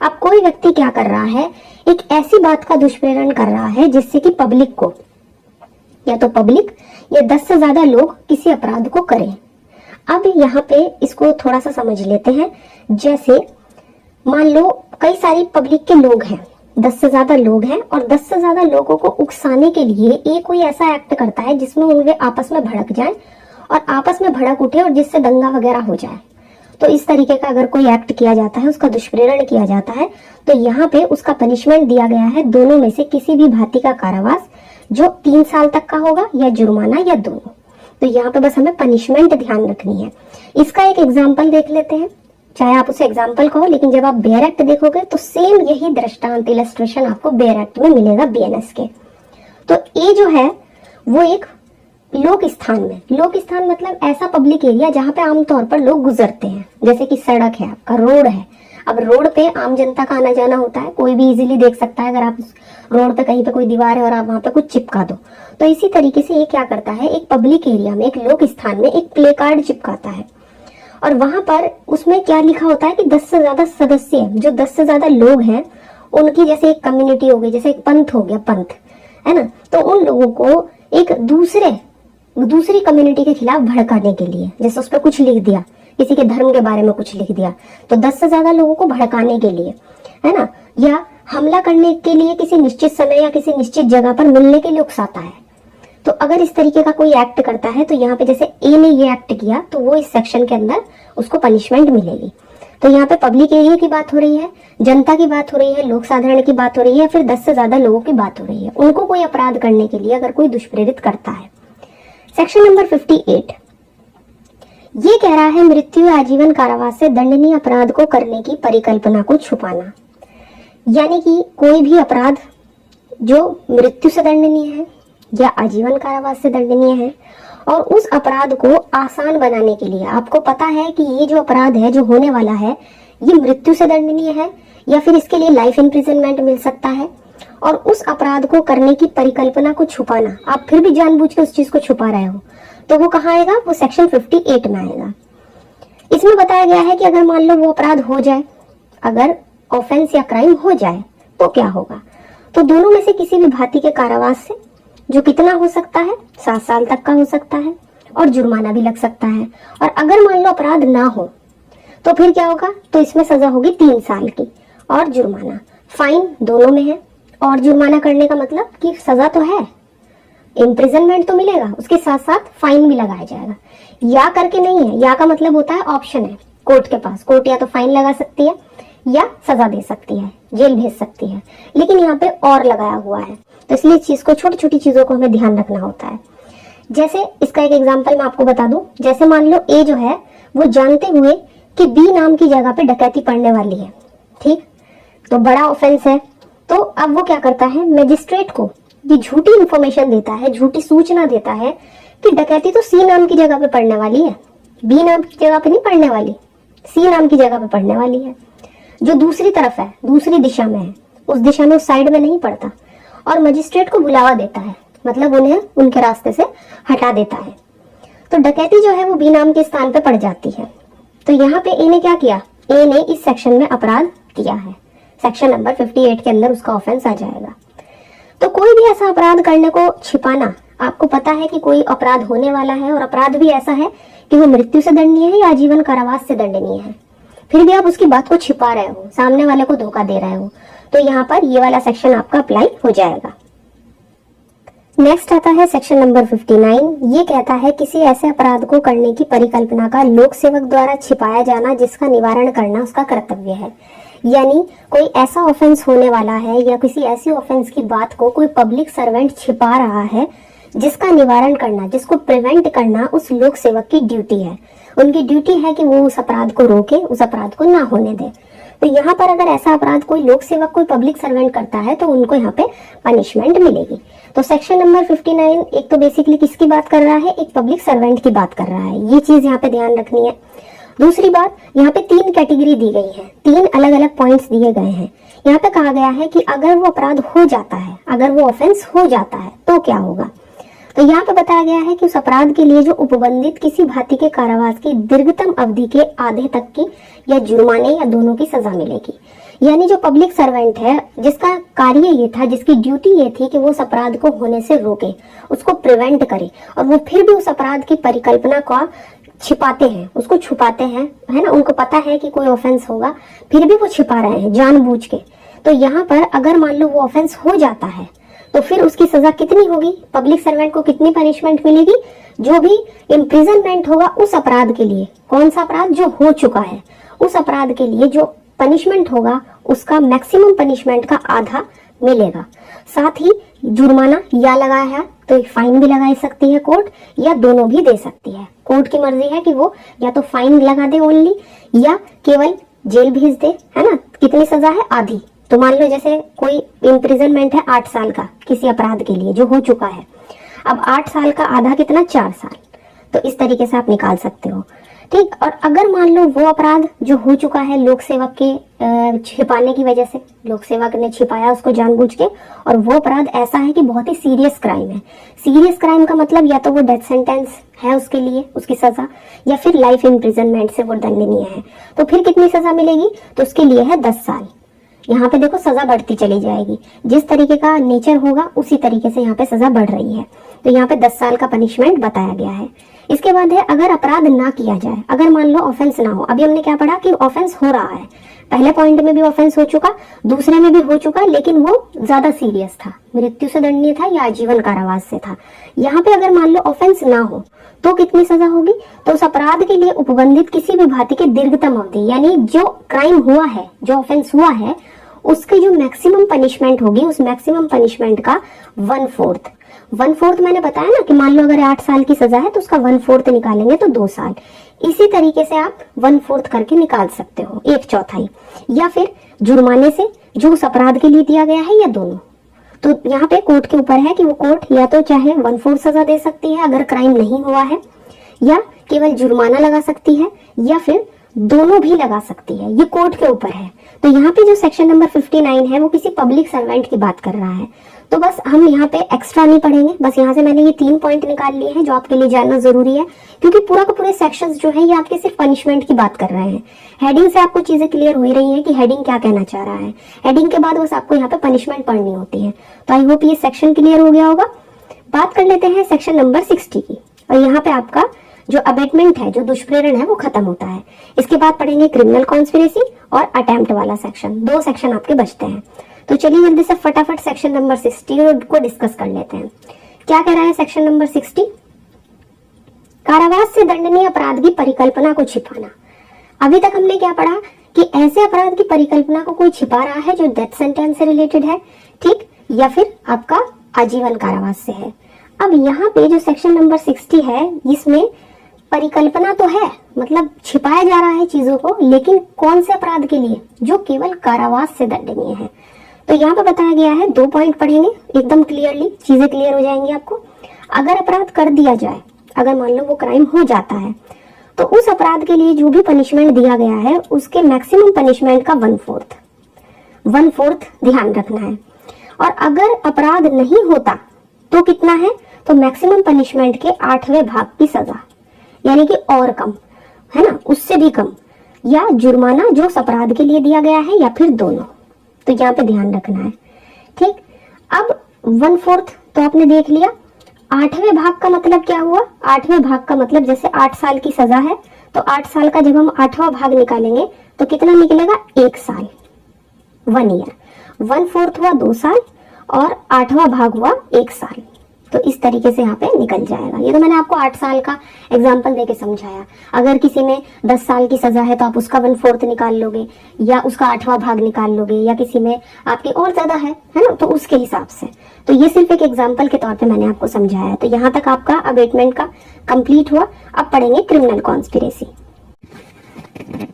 अब कोई व्यक्ति क्या कर रहा है? एक ऐसी बात का दुष्प्रेरण कर रहा है जिससे कि पब्लिक को, या तो पब्लिक या 10 से ज्यादा लोग किसी अपराध को करें। अब यहाँ पे इसको थोड़ा सा समझ लेते हैं। जैसे मान लो कई सारी पब्लिक के लोग हैं, 10 से ज्यादा लोग हैं, और 10 से ज्यादा लोगों को उकसाने के लिए एक कोई ऐसा एक्ट करता है जिसमें उनके आपस में भड़क जाए और आपस में भड़क उठे और जिससे दंगा वगैरह हो जाए। तो इस तरीके का अगर कोई एक्ट किया जाता है, उसका दुष्प्रेरण किया जाता है, तो यहाँ पे उसका पनिशमेंट दिया गया है दोनों में से किसी भी भांति का कारावास, जो 3 साल तक का होगा, या जुर्माना, या दोनों। तो यहाँ पे बस हमें पनिशमेंट ध्यान रखनी है। इसका एक एग्जाम्पल देख लेते हैं, चाहे आप उसे एग्जाम्पल कहो, लेकिन जब आप बेयर एक्ट देखोगे तो सेम यही दृष्टांत इलस्ट्रेशन आपको बेयर एक्ट में मिलेगा, बीएनएस के। तो ये जो है वो एक लोक स्थान में, लोक स्थान मतलब ऐसा पब्लिक एरिया जहाँ पे आमतौर पर लोग गुजरते हैं, जैसे कि सड़क है, आपका रोड है। अब रोड पे आम जनता का आना जाना होता है, कोई भी इजीली देख सकता है। अगर आप रोड पे कहीं पे कोई दीवार है और आप वहां पे कुछ चिपका दो, तो इसी तरीके से ये क्या करता है, एक पब्लिक एरिया में, एक लोक स्थान में एक प्ले कार्ड चिपकाता है, और वहां पर उसमें क्या लिखा होता है कि 10 से ज्यादा सदस्य, जो 10 से ज्यादा लोग हैं, उनकी जैसे एक कम्युनिटी हो गई, जैसे एक पंथ हो गया, पंथ है ना, तो उन लोगों को एक दूसरी कम्युनिटी के खिलाफ भड़काने के लिए, जैसे उस पर कुछ लिख दिया, किसी के धर्म के बारे में कुछ लिख दिया, तो 10 से ज्यादा लोगों को भड़काने के लिए, है ना, या हमला करने के लिए किसी निश्चित समय या किसी निश्चित जगह पर मिलने के लिए उकसाता है। तो अगर इस तरीके का कोई एक्ट करता है, तो यहाँ पे जैसे ए ने ये एक्ट किया, तो वो इस सेक्शन के अंदर उसको पनिशमेंट मिलेगी। तो यहाँ पे पब्लिक एरिया की बात हो रही है, जनता की बात हो रही है, लोक साधारण की बात हो रही है, फिर 10 से ज्यादा लोगों की बात हो रही है। उनको कोई अपराध करने के लिए अगर कोई दुष्प्रेरित करता है। सेक्शन नंबर 58 ये कह रहा है मृत्यु या आजीवन कारावास से दंडनीय अपराध को करने की परिकल्पना को छुपाना। यानी कि कोई भी अपराध जो मृत्यु से दंडनीय है या आजीवन कारावास से दंडनीय है, और उस अपराध को आसान बनाने के लिए, आपको पता है कि ये जो अपराध है जो होने वाला है, ये मृत्यु से दंडनीय है या फिर इसके लिए लाइफ इम्प्रिजनमेंट मिल सकता है, और उस अपराध को करने की परिकल्पना को छुपाना, आप फिर भी जानबूझ के उस चीज को छुपा रहे हो, तो वो कहाँ आएगा, वो सेक्शन 58 में आएगा। इसमें बताया गया है कि अगर मान लो वो अपराध हो जाए, अगर ऑफेंस या क्राइम हो जाए, तो क्या होगा, तो दोनों में से किसी भी भांति के कारावास से, जो कितना हो सकता है, 7 साल तक का हो सकता है, और जुर्माना भी लग सकता है। और अगर मान लो अपराध ना हो, तो फिर क्या होगा, तो इसमें सजा होगी 3 साल की, और जुर्माना, फाइन दोनों में है। और जुर्माना करने का मतलब कि सजा तो है, इम्प्रिजनमेंट तो मिलेगा, उसके साथ साथ फाइन भी लगाया जाएगा। या करके नहीं है, या का मतलब होता है ऑप्शन है कोर्ट के पास, कोर्ट या तो फाइन लगा सकती है या सजा दे सकती है, जेल भेज सकती है, लेकिन यहाँ पे और लगाया हुआ है, तो इसलिए चीज को, छोटी छोटी चीजों को हमें ध्यान रखना होता है। जैसे इसका एक एग्जांपल मैं आपको बता दूं, जैसे मान लो ए जो है वो जानते हुए कि बी नाम की जगह पे डकैती पड़ने वाली है, ठीक, तो बड़ा ऑफेंस है, तो अब वो क्या करता है, मजिस्ट्रेट को ये झूठी इंफॉर्मेशन देता है, झूठी सूचना देता है कि डकैती तो सी नाम की जगह पे पड़ने वाली है, बी नाम की जगह पे नहीं पड़ने वाली, सी नाम की जगह पे पड़ने वाली है, जो दूसरी तरफ है, दूसरी दिशा में है, उस दिशा में, उस साइड में नहीं पड़ता। और मजिस्ट्रेट को बुलावा देता है, मतलब उन्हें उनके रास्ते से हटा देता है, तो डकैती जो है वो बी नाम के स्थान पे पड़ जाती है। तो यहाँ पे ए ने क्या किया, ए ने इस सेक्शन में अपराध किया है, सेक्शन नंबर 58 के अंदर उसका ऑफेंस आ जाएगा। तो कोई भी ऐसा अपराध करने को छिपाना, आपको पता है कि कोई अपराध होने वाला है, और अपराध भी ऐसा है कि वो मृत्यु से दंडनीय है या आजीवन कारावास से दंडनीय है, फिर भी आप उसकी बात को छिपा रहे हो, सामने वाले को धोखा दे रहे हो, तो यहाँ पर ये वाला सेक्शन आपका अप्लाई हो जाएगा। नेक्स्ट आता है सेक्शन नंबर 59। ये कहता है किसी ऐसे अपराध को करने की परिकल्पना का लोक सेवक द्वारा छिपाया जाना जिसका निवारण करना उसका कर्तव्य है। यानी कोई ऐसा ऑफेंस होने वाला है या किसी ऐसी ऑफेंस की बात को कोई पब्लिक सर्वेंट छिपा रहा है, जिसका निवारण करना, जिसको प्रिवेंट करना उस लोक सेवक की ड्यूटी है। उनकी ड्यूटी है कि वो उस अपराध को रोके, उस अपराध को ना होने दे। तो यहाँ पर अगर ऐसा अपराध कोई लोक सेवक, कोई पब्लिक सर्वेंट करता है, तो उनको यहाँ पे पनिशमेंट मिलेगी। तो सेक्शन नंबर 59 एक तो बेसिकली किसकी बात कर रहा है, एक पब्लिक सर्वेंट की बात कर रहा है, ये चीज यहाँ पे ध्यान रखनी है। दूसरी बात, यहाँ पे 3 कैटेगरी दी गई है, 3 अलग अलग पॉइंट्स दिए गए हैं। यहाँ पे कहा गया है कि अगर वो अपराध हो जाता है, अगर वो ऑफेंस हो जाता है, तो क्या होगा। तो यहाँ पे बताया गया है कि उस अपराध के लिए जो उपबंधित किसी भांति के कारावास की दीर्घतम अवधि के आधे तक की या जुर्माने या दोनों की सजा मिलेगी। यानी जो पब्लिक सर्वेंट है, जिसका कार्य ये था, जिसकी ड्यूटी ये थी कि वो उस अपराध को होने से रोके, उसको प्रिवेंट करे, और वो फिर भी उस अपराध की परिकल्पना का छिपाते हैं, उसको छुपाते हैं, है ना, उनको पता है कि कोई ऑफेंस होगा फिर भी वो छिपा रहे हैं जानबूझ के, तो यहाँ पर अगर मान लो वो ऑफेंस हो जाता है तो फिर उसकी सजा कितनी होगी, पब्लिक सर्वेंट को कितनी पनिशमेंट मिलेगी, जो भी इम्प्रिजनमेंट होगा उस अपराध के लिए, कौन सा अपराध जो हो चुका है उस अपराध के लिए जो पनिशमेंट होगा उसका मैक्सिमम पनिशमेंट का आधा मिलेगा। साथ ही जुर्माना या लगाया है तो फाइन भी लगा सकती है कोर्ट, या दोनों भी दे सकती है। कोर्ट की मर्जी है कि वो या तो फाइन लगा दे ओनली या केवल जेल भेज दे, है ना। कितनी सजा है, आधी। तो मान लो जैसे कोई इम्प्रिजनमेंट है 8 साल का किसी अपराध के लिए जो हो चुका है, अब 8 साल का आधा कितना, 4 साल। तो इस तरीके से आप निकाल सकते हो, ठीक। और अगर मान लो वो अपराध जो हो चुका है लोक सेवक के छिपाने की वजह से, लोक सेवक ने छिपाया उसको जानबूझ के, और वो अपराध ऐसा है कि बहुत ही सीरियस क्राइम है। सीरियस क्राइम का मतलब या तो वो डेथ सेंटेंस है उसके लिए, उसकी सजा, या फिर लाइफ इम्प्रिजनमेंट से वो दंडनीय है। तो फिर कितनी सजा मिलेगी, तो उसके लिए है 10 साल। यहाँ पे देखो सजा बढ़ती चली जाएगी, जिस तरीके का नेचर होगा उसी तरीके से यहाँ पे सजा बढ़ रही है। तो यहाँ पे 10 साल का पनिशमेंट बताया गया है। इसके बाद है अगर अपराध ना किया जाए, अगर मान लो ऑफेंस ना हो, अभी हमने क्या पढ़ा कि ऑफेंस हो रहा है, पहले पॉइंट में भी ऑफेंस हो चुका, दूसरे में भी हो चुका, लेकिन वो ज्यादा सीरियस था, मृत्यु से दंडनीय था या आजीवन कारावास से था। यहाँ पे अगर मान लो ऑफेंस ना हो तो कितनी सजा होगी, तो उस अपराध के लिए उपबंधित किसी भी भांति के दीर्घतम अवधि, यानी जो क्राइम हुआ है, जो ऑफेंस हुआ है, उसकी जो मैक्सिमम पनिशमेंट होगी उस मैक्सिमम पनिशमेंट का 1/4 मैंने बताया ना कि मान लो अगर 8 साल की सजा है तो उसका 1/4 निकालेंगे तो 2 साल। इसी तरीके से आप 1/4 करके निकाल सकते हो, 1/4, या फिर जुर्माने से जो उस अपराध के लिए दिया गया है, या दोनों। तो यहाँ पे कोर्ट के ऊपर है कि वो कोर्ट या तो चाहे 1/4 सजा दे सकती है अगर क्राइम नहीं हुआ है, या केवल जुर्माना लगा सकती है, या फिर दोनों भी लगा सकती है, ये कोर्ट के ऊपर है। तो यहाँ पे जो सेक्शन नंबर 59 है वो किसी पब्लिक सर्वेंट की बात कर रहा है। तो बस हम यहाँ पे एक्स्ट्रा नहीं पढ़ेंगे, बस यहाँ से मैंने ये 3 पॉइंट निकाल लिए हैं जो आपके लिए जानना जरूरी है, क्योंकि पूरा का पूरे सेक्शंस जो है ये आपके सिर्फ पनिशमेंट की बात कर रहे हैं। हेडिंग से आपको चीजें क्लियर हो ही रही है कि हेडिंग क्या कहना चाह रहा है। हेडिंग के बाद बस आपको यहाँ पे पनिशमेंट पढ़नी होती है। तो आई होप ये सेक्शन क्लियर हो गया होगा। बात कर लेते हैं सेक्शन नंबर 60 की, और यहाँ पे आपका जो अबेटमेंट है, जो दुष्प्रेरण है, वो खत्म होता है। इसके बाद पढ़ेंगे क्रिमिनल कॉन्स्पिरेसी और अटेम्प्ट वाला सेक्शन, 2 सेक्शन आपके बचते हैं। तो चलिए जल्दी से फटाफट सेक्शन नंबर 60 को डिस्कस कर लेते हैं। क्या कह रहा है सेक्शन नंबर 60, कारावास से दंडनीय अपराध की परिकल्पना को छिपाना। अभी तक हमने क्या पढ़ा कि ऐसे अपराध की परिकल्पना को कोई छिपा रहा है जो डेथ सेंटेंस से रिलेटेड है, ठीक, या फिर आपका आजीवन कारावास से है। अब यहाँ पे जो सेक्शन नंबर 60 है इसमें परिकल्पना तो है, मतलब छिपाया जा रहा है चीजों को, लेकिन कौन से अपराध के लिए, जो केवल कारावास से दंडनीय है। तो यहाँ पे बताया गया है, 2 पॉइंट पढ़ेंगे एकदम क्लियरली, चीजें क्लियर हो जाएंगी आपको। अगर अपराध कर दिया जाए, अगर मान लो वो क्राइम हो जाता है, तो उस अपराध के लिए जो भी पनिशमेंट दिया गया है उसके मैक्सिमम पनिशमेंट का 1/4 ध्यान रखना है। और अगर अपराध नहीं होता तो कितना है, तो मैक्सिमम पनिशमेंट के 8वें भाग की सजा, यानी कि और कम, है ना, उससे भी कम, या जुर्माना जो उस अपराध के लिए दिया गया है, या फिर दोनों। तो यहाँ पे ध्यान रखना है, ठीक। अब 1/4 तो आपने देख लिया। 8वें भाग का मतलब क्या हुआ, 8वें भाग का मतलब जैसे 8 साल की सजा है तो 8 साल का जब हम 8वां भाग निकालेंगे तो कितना निकलेगा, 1 साल, 1 ईयर। 1/4 हुआ 2 साल और 8वां भाग हुआ 1 साल। तो इस तरीके से यहाँ पे निकल जाएगा। ये तो मैंने आपको 8 साल का एग्जाम्पल देके समझाया। अगर किसी में 10 साल की सजा है तो आप उसका 1/4 निकाल लोगे, या उसका 8वां भाग निकाल लोगे, या किसी में आपकी और ज्यादा है ना, तो उसके हिसाब से। तो ये सिर्फ एक एग्जाम्पल के तौर पे मैंने आपको समझाया। तो यहाँ तक आपका अबेटमेंट का कंप्लीट हुआ। अब पढ़ेंगे क्रिमिनल कॉन्स्पिरेसी।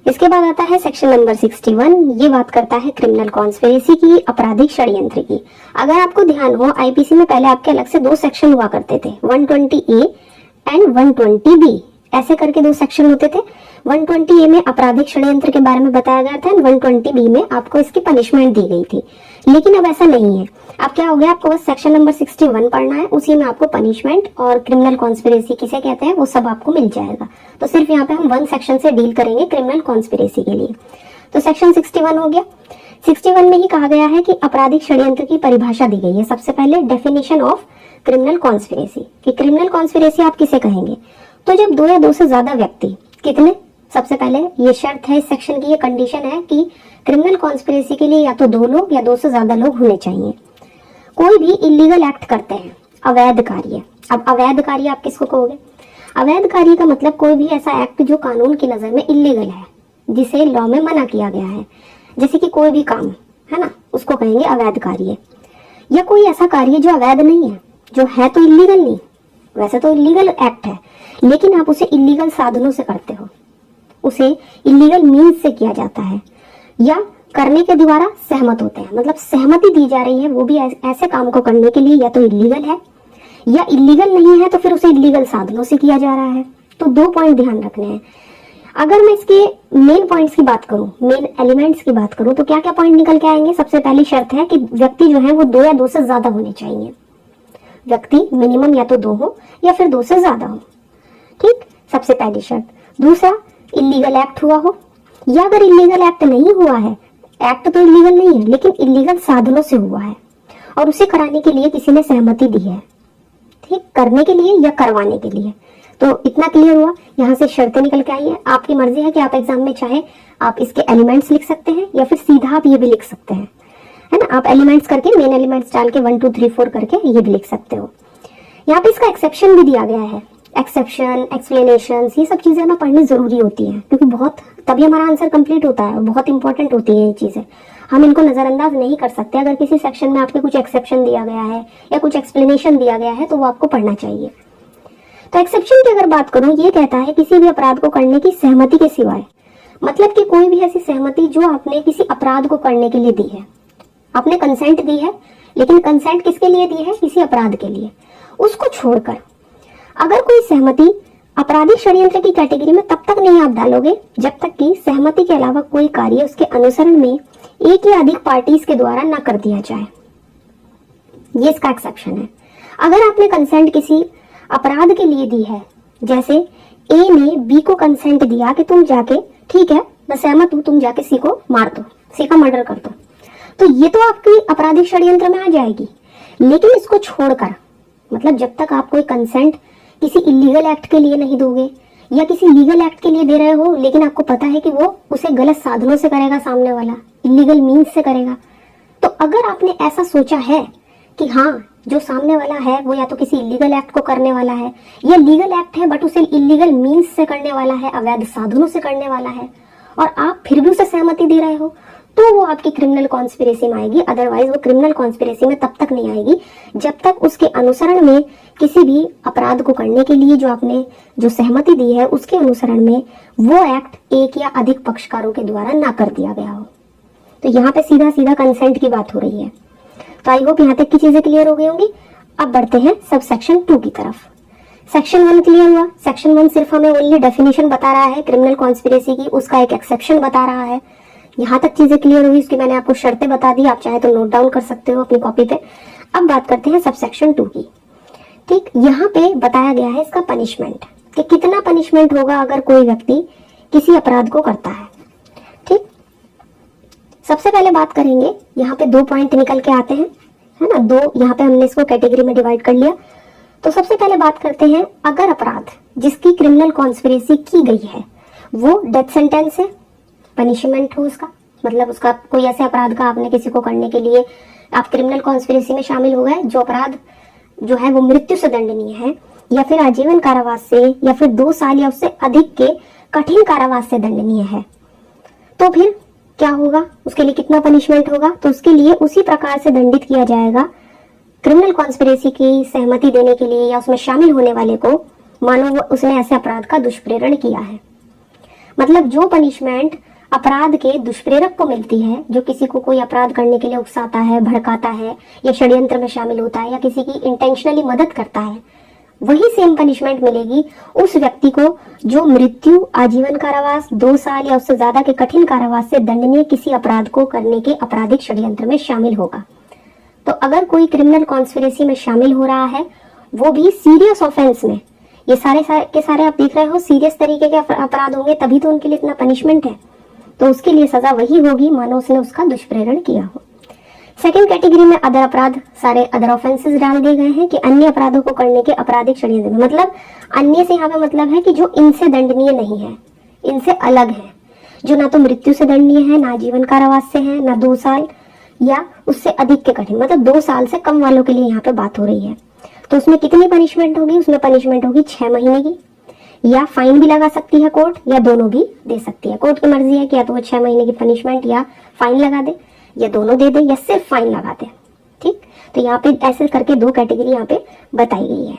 इसके बाद आता है सेक्शन नंबर 61। ये बात करता है क्रिमिनल कॉन्स्पिरेसी की, आपराधिक षड्यंत्र की। अगर आपको ध्यान हो, आईपीसी में पहले आपके अलग से 2 सेक्शन हुआ करते थे, 120A एंड 120B, ऐसे करके 2 सेक्शन होते थे। 120A में आपराधिक षड्यंत्र के बारे में बताया गया था, 120B में आपको इसकी पनिशमेंट दी गई थी। लेकिन अब ऐसा नहीं है। अब क्या हो गया, आपको बस सेक्शन नंबर 61 पढ़ना है, उसी में आपको पनिशमेंट और क्रिमिनल कॉन्स्पिरेसी किसे कहते हैं वो सब आपको मिल जाएगा। तो सिर्फ यहाँ पे हम 1 सेक्शन से डील करेंगे क्रिमिनल कॉन्स्पिरेसी के लिए। तो सेक्शन 61 हो गया। 61 में ही कहा गया है कि आपराधिक षड्यंत्र की परिभाषा दी गई है। सबसे पहले डेफिनेशन ऑफ क्रिमिनल कॉन्स्पिरेसी, कि क्रिमिनल कॉन्स्पिरेसी आप किसे कहेंगे, तो जब दो या दो से ज्यादा व्यक्ति, कितने, सबसे पहले ये शर्त है इस सेक्शन की, ये कंडीशन है कि क्रिमिनल कॉन्स्पिरेसी के लिए या तो दो लोग या दो से ज्यादा लोग होने चाहिए, कोई भी इलीगल एक्ट करते हैं, अवैध कार्य। अब अवैध कार्य आप किसको कहोगे? अवैध कार्य का मतलब कोई भी ऐसा एक्ट जो कानून की नजर में इलीगल है, जिसे लॉ में मना किया गया है, जैसे कि कोई भी काम है ना, उसको कहेंगे अवैध कार्य। या कोई ऐसा कार्य जो अवैध नहीं है, जो है तो इलीगल नहीं, वैसे तो इलीगल एक्ट है लेकिन आप उसे इलीगल साधनों से करते हो, उसे इलीगल मीन्स से किया जाता है, या करने के द्वारा सहमत होते हैं, मतलब सहमति दी जा रही है वो भी ऐसे काम को करने के लिए, या तो इलीगल है या इलीगल नहीं है तो फिर उसे इलीगल साधनों से किया जा रहा है। तो दो पॉइंट ध्यान रखने हैं। अगर मैं इसके मेन पॉइंट्स की बात करूं, मेन एलिमेंट्स की बात करूं, तो क्या क्या पॉइंट निकल के आएंगे? सबसे पहली शर्त है कि व्यक्ति जो है वो दो या दो से ज्यादा होने चाहिए, व्यक्ति मिनिमम या तो दो हो या फिर दो से ज्यादा हो, ठीक, सबसे पहली शर्त। दूसरा, इलीगल एक्ट हुआ हो, या अगर इलीगल एक्ट नहीं हुआ है, एक्ट तो इलीगल नहीं है लेकिन इलीगल साधनों से हुआ है और उसे कराने के लिए किसी ने सहमति दी है, ठीक, करने के लिए या करवाने के लिए। तो इतना क्लियर हुआ। यहाँ से शर्तें निकल के आई है। आपकी मर्जी है कि आप एग्जाम में चाहे आप इसके एलिमेंट्स लिख सकते हैं या फिर सीधा आप ये भी लिख सकते हैं, है ना, आप एलिमेंट्स करके, मेन एलिमेंट्स डाल के 1 2 3 4 करके ये भी लिख सकते हो। यहाँ पे इसका एक्सेप्शन भी दिया गया है। एक्सेप्शन, एक्सप्लेनेशन, ये सब चीजें ना पढ़नी जरूरी होती हैं क्योंकि बहुत, तभी हमारा आंसर कंप्लीट होता है और बहुत इंपॉर्टेंट होती है ये चीजें। हम इनको नजरअंदाज नहीं कर सकते। अगर किसी सेक्शन में आपके कुछ एक्सेप्शन दिया गया है या कुछ एक्सप्लेनेशन दिया गया है तो वो आपको पढ़ना चाहिए। तो एक्सेप्शन की अगर बात करूं, ये कहता है किसी भी अपराध को करने की सहमति के सिवाय, मतलब कि कोई भी ऐसी सहमति जो आपने किसी अपराध को करने के लिए दी है, आपने कंसेंट दी है, लेकिन कंसेंट किसके लिए दी है? किसी अपराध के लिए। उसको छोड़कर अगर कोई सहमति आपराधिक षड्यंत्र की कैटेगरी में तब तक नहीं आप डालोगे जब तक कि सहमति के अलावा कोई कार्य उसके अनुसरण में एक या अधिक पार्टीज के द्वारा न कर दिया जाए। ये इसका एक्सेप्शन है। अगर आपने कंसेंट किसी अपराध के लिए दी है, जैसे ए ने बी को कंसेंट दिया कि तुम जाके, ठीक है मैं सहमत हूं, तुम जाके सी को मार दो, सी का मर्डर कर दो, तो ये तो आपकी आपराधिक षड्यंत्र में आ जाएगी। लेकिन इसको छोड़कर, मतलब जब तक आप कोई कंसेंट किसी इलीगल एक्ट के लिए नहीं दोगे या किसी लीगल एक्ट के लिए दे रहे हो लेकिन आपको पता है कि वो उसे गलत साधनों से करेगा, सामने वाला इलीगल मीन्स से करेगा, तो अगर आपने ऐसा सोचा है कि हाँ जो सामने वाला है वो या तो किसी इलीगल एक्ट को करने वाला है या लीगल एक्ट है बट उसे इलीगल मीन्स से करने वाला है, अवैध साधनों से करने वाला है, और आप फिर भी उसे सहमति दे रहे हो, तो वो आपकी क्रिमिनल कॉन्स्पिरेसी में आएगी। अदरवाइज वो क्रिमिनल कॉन्स्पिरेसी में तब तक नहीं आएगी जब तक उसके अनुसरण में किसी भी अपराध को करने के लिए जो आपने जो सहमति दी है उसके अनुसरण में वो एक्ट एक या अधिक पक्षकारों के द्वारा ना कर दिया गया हो। तो यहाँ पे सीधा सीधा कंसेंट की बात हो रही है। तो आई होप यहाँ तक की चीजें क्लियर हो गई होंगी। अब बढ़ते हैं सब सेक्शन 2 की तरफ। सेक्शन 1 क्लियर हुआ। सेक्शन 1 सिर्फ हमें ओनली डेफिनेशन बता रहा है क्रिमिनल कॉन्स्पिरेसी की, उसका एक एक्सेप्शन बता रहा है। यहाँ तक चीजें क्लियर हुई, उसकी मैंने आपको शर्तें बता दी, आप चाहे तो नोट डाउन कर सकते हो अपनी कॉपी पे। अब बात करते हैं सब सेक्शन 2 की। ठीक, यहाँ पे बताया गया है इसका पनिशमेंट, कि कितना पनिशमेंट होगा अगर कोई व्यक्ति किसी अपराध को करता है। ठीक, सबसे पहले बात करेंगे, यहाँ पे 2 पॉइंट निकल के आते हैं, है ना, 2 यहाँ पे हमने इसको कैटेगरी में डिवाइड कर लिया। तो सबसे पहले बात करते हैं, अगर अपराध जिसकी क्रिमिनल कॉन्स्पिरेसी की गई है वो डेथ सेंटेंस है, पनिशमेंट हो उसका, मतलब उसका कोई ऐसे अपराध का आपने किसी को करने के लिए आप क्रिमिनल कॉन्स्पिरेसी में शामिल हो गए, जो अपराध जो है वो मृत्यु से दंडनीय है, या फिर आजीवन कारावास से, या फिर 2 साल या उससे अधिक के कठिन कारावास से दंडनीय है, तो फिर क्या होगा, उसके लिए कितना पनिशमेंट होगा? तो उसके लिए उसी प्रकार से दंडित किया जाएगा क्रिमिनल कॉन्स्पिरेसी की सहमति देने के लिए या उसमें शामिल होने वाले को, मानो उसने ऐसे अपराध का दुष्प्रेरण किया है। मतलब जो पनिशमेंट अपराध के दुष्प्रेरक को मिलती है, जो किसी को कोई अपराध करने के लिए उकसाता है, भड़काता है या षड्यंत्र में शामिल होता है या किसी की इंटेंशनली मदद करता है, वही सेम पनिशमेंट मिलेगी उस व्यक्ति को जो मृत्यु, आजीवन कारावास, 2 साल या उससे ज्यादा के कठिन कारावास से दंडनीय किसी अपराध को करने के आपराधिक षड्यंत्र में शामिल होगा। तो अगर कोई क्रिमिनल कॉन्स्पिरेसी में शामिल हो रहा है, वो भी सीरियस ऑफेंस में, ये सारे के सारे आप देख रहे हो सीरियस तरीके के अपराध होंगे, तभी तो उनके लिए इतना पनिशमेंट है, तो उसके लिए सजा वही होगी मानो उसने उसका दुष्प्रेरण किया हो। सेकंड कैटेगरी में अदर अपराध, सारे अदर ऑफेंसेस डाल दिए गए हैं कि अन्य अपराधों को करने के आपराधिक षड्यंत्र में, मतलब अन्य से यहाँ पे मतलब है कि जो इनसे दंडनीय नहीं है, इनसे अलग है, जो ना तो मृत्यु से दंडनीय है, ना जीवन कारावास से है, ना 2 साल या उससे अधिक के कठिन, मतलब 2 साल से कम वालों के लिए यहाँ पे बात हो रही है। तो उसमें कितनी पनिशमेंट होगी? उसमें पनिशमेंट होगी 6 महीने की, या फाइन भी लगा सकती है कोर्ट, या दोनों भी दे सकती है। कोर्ट की मर्जी है कि या तो वो 6 महीने की पनिशमेंट या फाइन लगा दे, या दोनों दे दे, या सिर्फ फाइन लगा दे। ठीक, तो यहाँ पे ऐसे करके 2 कैटेगरी यहाँ पे बताई गई है।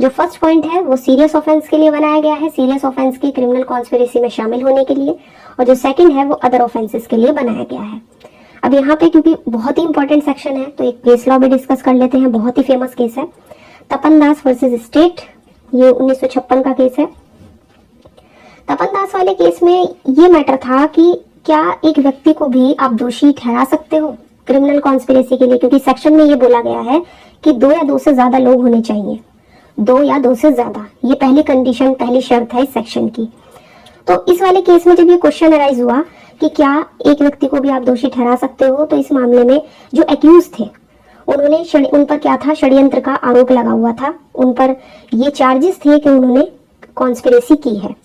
जो फर्स्ट पॉइंट है वो सीरियस ऑफेंस के लिए बनाया गया है, सीरियस ऑफेंस की क्रिमिनल कॉन्स्पिरेसी में शामिल होने के लिए, और जो सेकंड है वो अदर ऑफेंसेस के लिए बनाया गया है। अब यहाँ पे क्योंकि बहुत ही इंपॉर्टेंट सेक्शन है तो एक केस लॉ भी डिस्कस कर लेते हैं। बहुत ही फेमस केस है तपन दास वर्सेस स्टेट, ये 1956 का केस है। तपन दास वाले केस में ये मैटर था कि क्या एक व्यक्ति को भी आप दोषी ठहरा सकते हो क्रिमिनल कॉन्स्पिरेसी के लिए, क्योंकि सेक्शन में ये बोला गया है कि 2 या 2 से ज्यादा लोग होने चाहिए, 2 या 2 से ज्यादा, ये पहली कंडीशन, पहली शर्त है इस सेक्शन की। तो इस वाले केस में जब ये क्वेश्चन अराइज हुआ कि क्या एक व्यक्ति को भी आप दोषी ठहरा सकते हो, तो इस मामले में जो एक्यूज थे उन पर क्या था, षड्यंत्र का आरोप लगा हुआ था, उन पर ये चार्जेस थे कि उन्होंने कॉन्स्पिरेसी की है।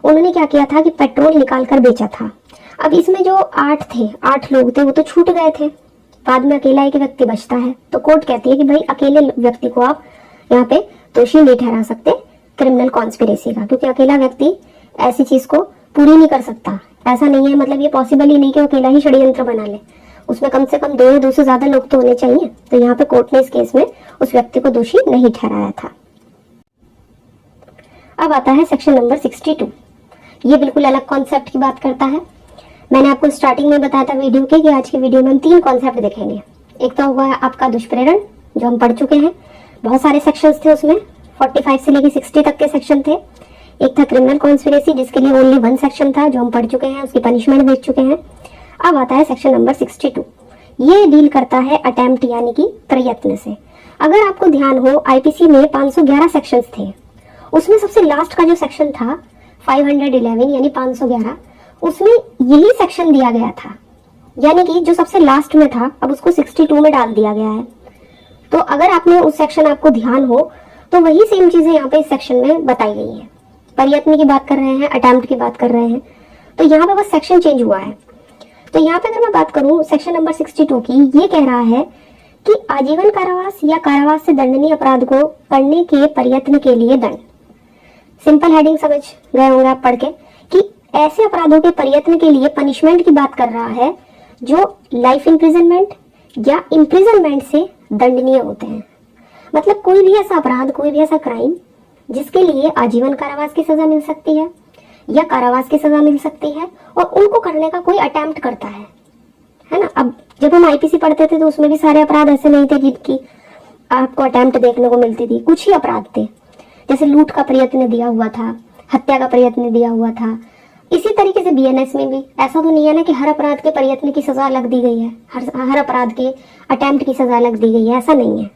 उन्होंने क्या किया था कि पेट्रोल निकाल कर बेचा था। अब इसमें जो 8 लोग थे वो तो छूट गए थे, बाद में अकेला एक व्यक्ति बचता है, तो कोर्ट कहती है कि भाई अकेले व्यक्ति को आप यहाँ पे दोषी नहीं ठहरा सकते क्रिमिनल कॉन्स्पिरेसी का, क्योंकि अकेला व्यक्ति ऐसी चीज को पूरी नहीं कर सकता। ऐसा नहीं है, मतलब ये पॉसिबल ही नहीं कि अकेला ही षड्यंत्र बना ले, उसमें कम से कम 2 या 2 से ज्यादा लोग तो होने चाहिए। तो यहाँ पे कोर्ट ने इस केस में उस व्यक्ति को दोषी नहीं ठहराया था। अब आता है सेक्शन नंबर 62। ये बिल्कुल अलग कॉन्सेप्ट की बात करता है। मैंने आपको स्टार्टिंग में बताया था वीडियो के कि आज की वीडियो में हम 3 कॉन्सेप्ट देखेंगे। एक तो हुआ है आपका दुष्प्रेरण, जो हम पढ़ चुके हैं, बहुत सारे सेक्शंस थे उसमें, 45 से लेकर 60 तक के सेक्शन थे। एक था क्रिमिनल कॉन्स्पिरेसी, जिसके लिए ओनली 1 सेक्शन था, जो हम पढ़ चुके हैं, उसकी पनिशमेंट देख चुके हैं। अब आता है सेक्शन नंबर 62। ये डील करता है अटेम्प्ट यानी कि प्रयत्न से। अगर आपको ध्यान हो, आईपीसी में 511 सेक्शंस थे, उसमें सबसे लास्ट का जो सेक्शन था 511 यानी 511, उसमें यही सेक्शन दिया गया था, यानी कि जो सबसे लास्ट में था अब उसको 62 में डाल दिया गया है। तो अगर आपने उस सेक्शन आपको ध्यान हो तो वही सेम चीजें यहाँ पे इस सेक्शन में बताई गई है। प्रयत्न की बात कर रहे हैं, अटेम्प्ट की बात कर रहे हैं, तो यहाँ पे बस सेक्शन चेंज हुआ है। तो यहाँ पे अगर मैं बात करूं सेक्शन नंबर 62 की, ये कह रहा है कि आजीवन कारावास या कारावास से दंडनीय अपराध को करने के प्रयत्न के लिए दंड। सिंपल हेडिंग समझ गए होंगे आप पढ़ के कि ऐसे अपराधों के प्रयत्न के लिए पनिशमेंट की बात कर रहा है जो लाइफ इम्प्रिजनमेंट या इम्प्रिजनमेंट से दंडनीय होते हैं। मतलब कोई भी ऐसा अपराध, कोई भी ऐसा क्राइम जिसके लिए आजीवन कारावास की सजा मिल सकती है या कारावास की सजा मिल सकती है, और उनको करने का कोई अटेम्प्ट करता है ना। अब जब हम आईपीसी पढ़ते थे तो उसमें भी सारे अपराध ऐसे नहीं थे जिनकी आपको अटेम्प्ट देखने को मिलती थी, कुछ ही अपराध थे, जैसे लूट का प्रयत्न दिया हुआ था, हत्या का प्रयत्न दिया हुआ था। इसी तरीके से बीएनएस में भी ऐसा तो नहीं है ना कि हर अपराध के प्रयत्न की सजा अलग दी गई है, हर अपराध के अटेम्प्ट की सजा अलग दी गई है, ऐसा नहीं है।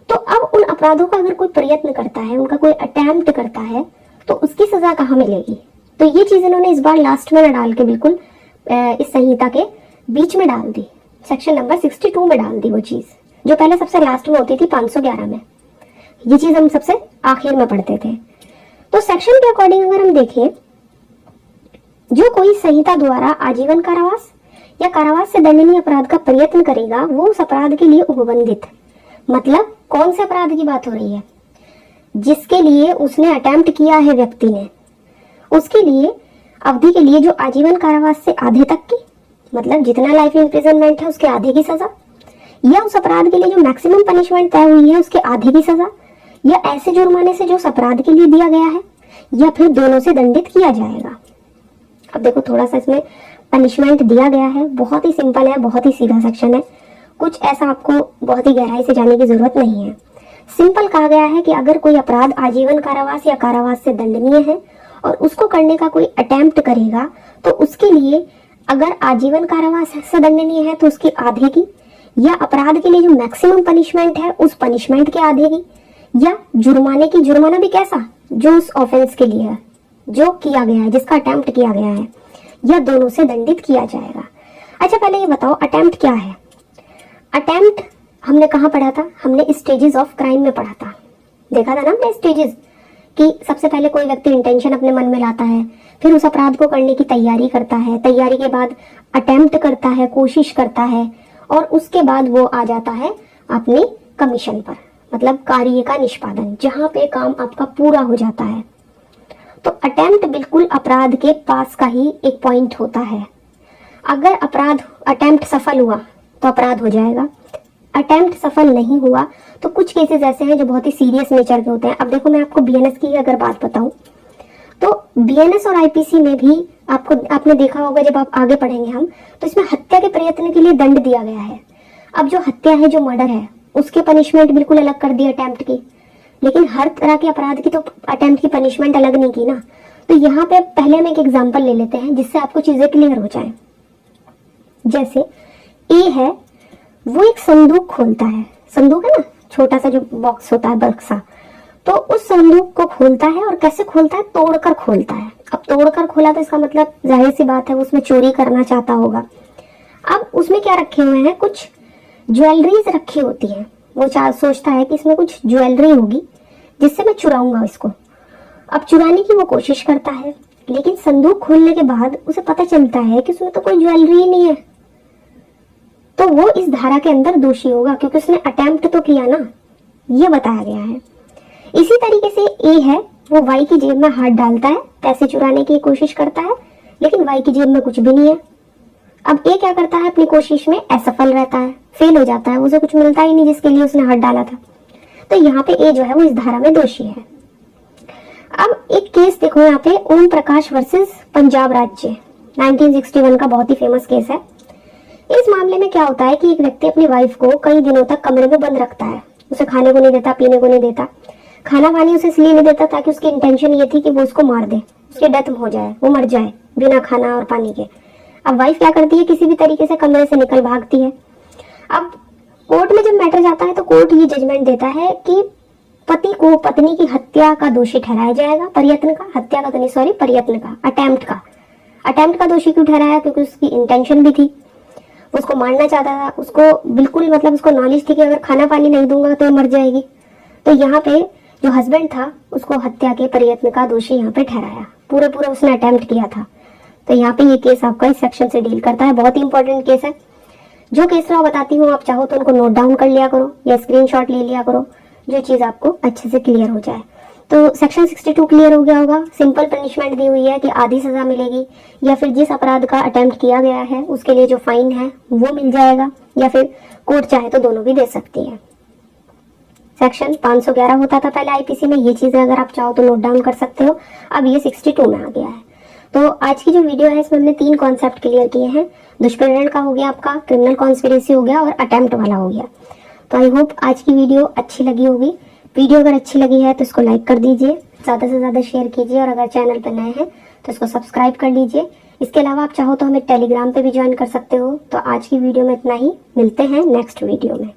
तो अब उन अपराधों का अगर कोई प्रयत्न करता है, उनका कोई अटेम्प्ट करता है, तो उसकी सजा कहाँ मिलेगी? तो ये चीज इन्होंने इस बार लास्ट में डाल के बिल्कुल इस संहिता के बीच में डाल दी, सेक्शन नंबर 62 में डाल दी वो चीज, जो पहले सबसे लास्ट में होती थी 511 में। ये चीज हम सबसे आखिर में पढ़ते थे। तो सेक्शन के अकॉर्डिंग अगर हम देखें, जो कोई संहिता द्वारा आजीवन कारावास या कारावास से दंडनीय अपराध का प्रयत्न करेगा वो उस अपराध के लिए उपबंधित, मतलब कौन से अपराध की बात हो रही है? जिसके लिए उसने अटेम्प्ट किया है व्यक्ति ने, उसके लिए अवधि के लिए जो आजीवन कारावास से आधे तक की, मतलब जितना लाइफ इम्प्रिजनमेंट है उसके आधे की सजा, या उस अपराध के लिए जो मैक्सिमम पनिशमेंट तय हुई है उसके आधे की सजा, या ऐसे जुर्माने से जो उस अपराध के लिए दिया गया है, या फिर दोनों से दंडित किया जाएगा। अब देखो थोड़ा सा इसमें पनिशमेंट दिया गया है, बहुत ही सिंपल है, बहुत ही सीधा सेक्शन है, कुछ ऐसा आपको बहुत ही गहराई से जाने की जरूरत नहीं है। सिंपल कहा गया है कि अगर कोई अपराध आजीवन कारावास या कारावास से दंडनीय है और उसको करने का कोई अटेम्प्ट करेगा, तो उसके लिए अगर आजीवन कारावास से दंडनीय है तो उसकी आधे की, या अपराध के लिए जो मैक्सिमम पनिशमेंट है उस पनिशमेंट के आधे की, या जुर्माने की, जुर्माना भी कैसा, जो उस ऑफेंस के लिए है, जो किया गया है, जिसका अटेम्प्ट किया गया है, या दोनों से दंडित किया जाएगा। अच्छा पहले ये बताओ अटेम्प्ट क्या है? अटेम्प्ट हमने कहाँ पढ़ा था? हमने स्टेजेस ऑफ क्राइम में पढ़ा था। देखा था ना हमने स्टेजेस कि सबसे पहले कोई व्यक्ति इंटेंशन अपने मन में लाता है, फिर उस अपराध को करने की तैयारी करता है, तैयारी के बाद अटेम्प्ट करता है, कोशिश करता है, और उसके बाद वो आ जाता है अपनी कमीशन पर, मतलब कार्य का निष्पादन, जहां पे काम आपका पूरा हो जाता है। तो अटेम्प्ट बिल्कुल अपराध के पास का ही एक पॉइंट होता है। अगर अटेम्प्ट सफल हुआ तो अपराध हो जाएगा, अटेम्प्ट सफल नहीं हुआ तो कुछ केसेस ऐसे हैं जो बहुत ही सीरियस नेचर के होते हैं। अब देखो, मैं आपको बीएनएस की अगर बात बताऊं तो बीएनएस और आईपीसी में भी आपने देखा होगा, जब आप आगे पढ़ेंगे हम, तो इसमें हत्या के प्रयत्न के लिए दंड दिया गया है। अब जो हत्या है, जो मर्डर है, उसके पनिशमेंट बिल्कुल अलग कर दी अटेम्प्ट की, लेकिन हर तरह के अपराध की तो अटेम्प्ट की पनिशमेंट अलग नहीं की ना। तो यहाँ पे पहले हम एक एग्जाम्पल ले लेते हैं जिससे आपको चीजें क्लियर हो जाए। जैसे ए है, वो एक संदूक खोलता है, संदूक है ना, छोटा सा जो बॉक्स होता है, बक्सा, तो उस संदूक को खोलता है। और कैसे खोलता है? तोड़कर खोलता है। अब तोड़कर खोला तो इसका मतलब जाहिर सी बात है वो उसमें चोरी करना चाहता होगा। अब उसमें क्या रखे हुए हैं? कुछ ज्वेलरीज रखी होती है। वो सोचता है कि इसमें कुछ ज्वेलरी होगी जिससे मैं चुराऊंगा इसको। अब चुराने की वो कोशिश करता है, लेकिन संदूक खोलने के बाद उसे पता चलता है कि उसमें तो कोई ज्वेलरी ही नहीं है। तो वो इस धारा के अंदर दोषी होगा, क्योंकि उसने अटेम्प्ट तो किया ना, ये बताया गया है। इसी तरीके से ए है, वो वाई की जेब में हाथ डालता है, पैसे चुराने की कोशिश करता है, लेकिन वाई की जेब में कुछ भी नहीं है। अब ए क्या करता है? अपनी कोशिश में असफल रहता है, फेल हो जाता है, उसे कुछ मिलता ही नहीं जिसके लिए उसने हाथ डाला था। तो यहाँ पे ए जो है वो इस धारा में दोषी है। अब एक केस देखो यहाँ पे, ओम प्रकाश वर्सेस पंजाब राज्य, 1961 का बहुत ही फेमस केस है। इस मामले में क्या होता है कि एक व्यक्ति अपनी वाइफ को कई दिनों तक कमरे में बंद रखता है, उसे खाने को नहीं देता, पीने को नहीं देता। खाना पानी उसे इसलिए नहीं देता ताकि उसकी इंटेंशन ये थी कि वो उसको मार दे, उसकी डेथ हो जाए, वो मर जाए बिना खाना और पानी के। अब वाइफ क्या करती है? किसी भी तरीके से कमरे से निकल भागती है। अब कोर्ट में जब मैटर जाता है तो कोर्ट ये जजमेंट देता है कि पति को पत्नी की हत्या का दोषी ठहराया जाएगा, प्रयत्न का, हत्या का तो नहीं, सॉरी, प्रयत्न का, अटेम्प्ट का दोषी क्यों ठहराया? क्योंकि उसकी इंटेंशन भी थी, उसको मारना चाहता था, उसको बिल्कुल मतलब उसको नॉलेज थी कि अगर खाना पानी नहीं दूंगा तो मर जाएगी। तो यहाँ पे जो हस्बैंड था उसको हत्या के प्रयत्न का दोषी यहाँ पे ठहराया, पूरा उसने अटेम्प्ट किया था। तो यहाँ पे ये केस आपका इस सेक्शन से डील करता है, बहुत ही इंपॉर्टेंट केस है। जो केस मैं बताती हूँ आप चाहो तो उनको नोट डाउन कर लिया करो या स्क्रीनशॉट ले लिया करो, जो चीज आपको अच्छे से क्लियर हो जाए। तो सेक्शन 62 क्लियर हो गया होगा। सिंपल पनिशमेंट दी हुई है कि आधी सजा मिलेगी, या फिर जिस अपराध का अटेम्प्ट किया गया है उसके लिए जो फाइन है वो मिल जाएगा, या फिर कोर्ट चाहे तो दोनों भी दे सकती है। सेक्शन 511 होता था पहले आईपीसी में, ये चीजें अगर आप चाहो तो नोट डाउन कर सकते हो। अब ये 62 में आ गया है। तो आज की जो वीडियो है इसमें हमने 3 कॉन्सेप्ट क्लियर किए हैं। दुष्प्रेरण का हो गया आपका, क्रिमिनल कॉन्स्पिरेसी हो गया, और अटेम्प्ट वाला हो गया। तो आई होप आज की वीडियो अच्छी लगी होगी। वीडियो अगर अच्छी लगी है तो इसको लाइक कर दीजिए, ज्यादा से ज्यादा शेयर कीजिए, और अगर चैनल पर नए हैं तो इसको सब्सक्राइब कर लीजिए। इसके अलावा आप चाहो तो हमें टेलीग्राम पे भी ज्वाइन कर सकते हो। तो आज की वीडियो में इतना ही, मिलते हैं नेक्स्ट वीडियो में।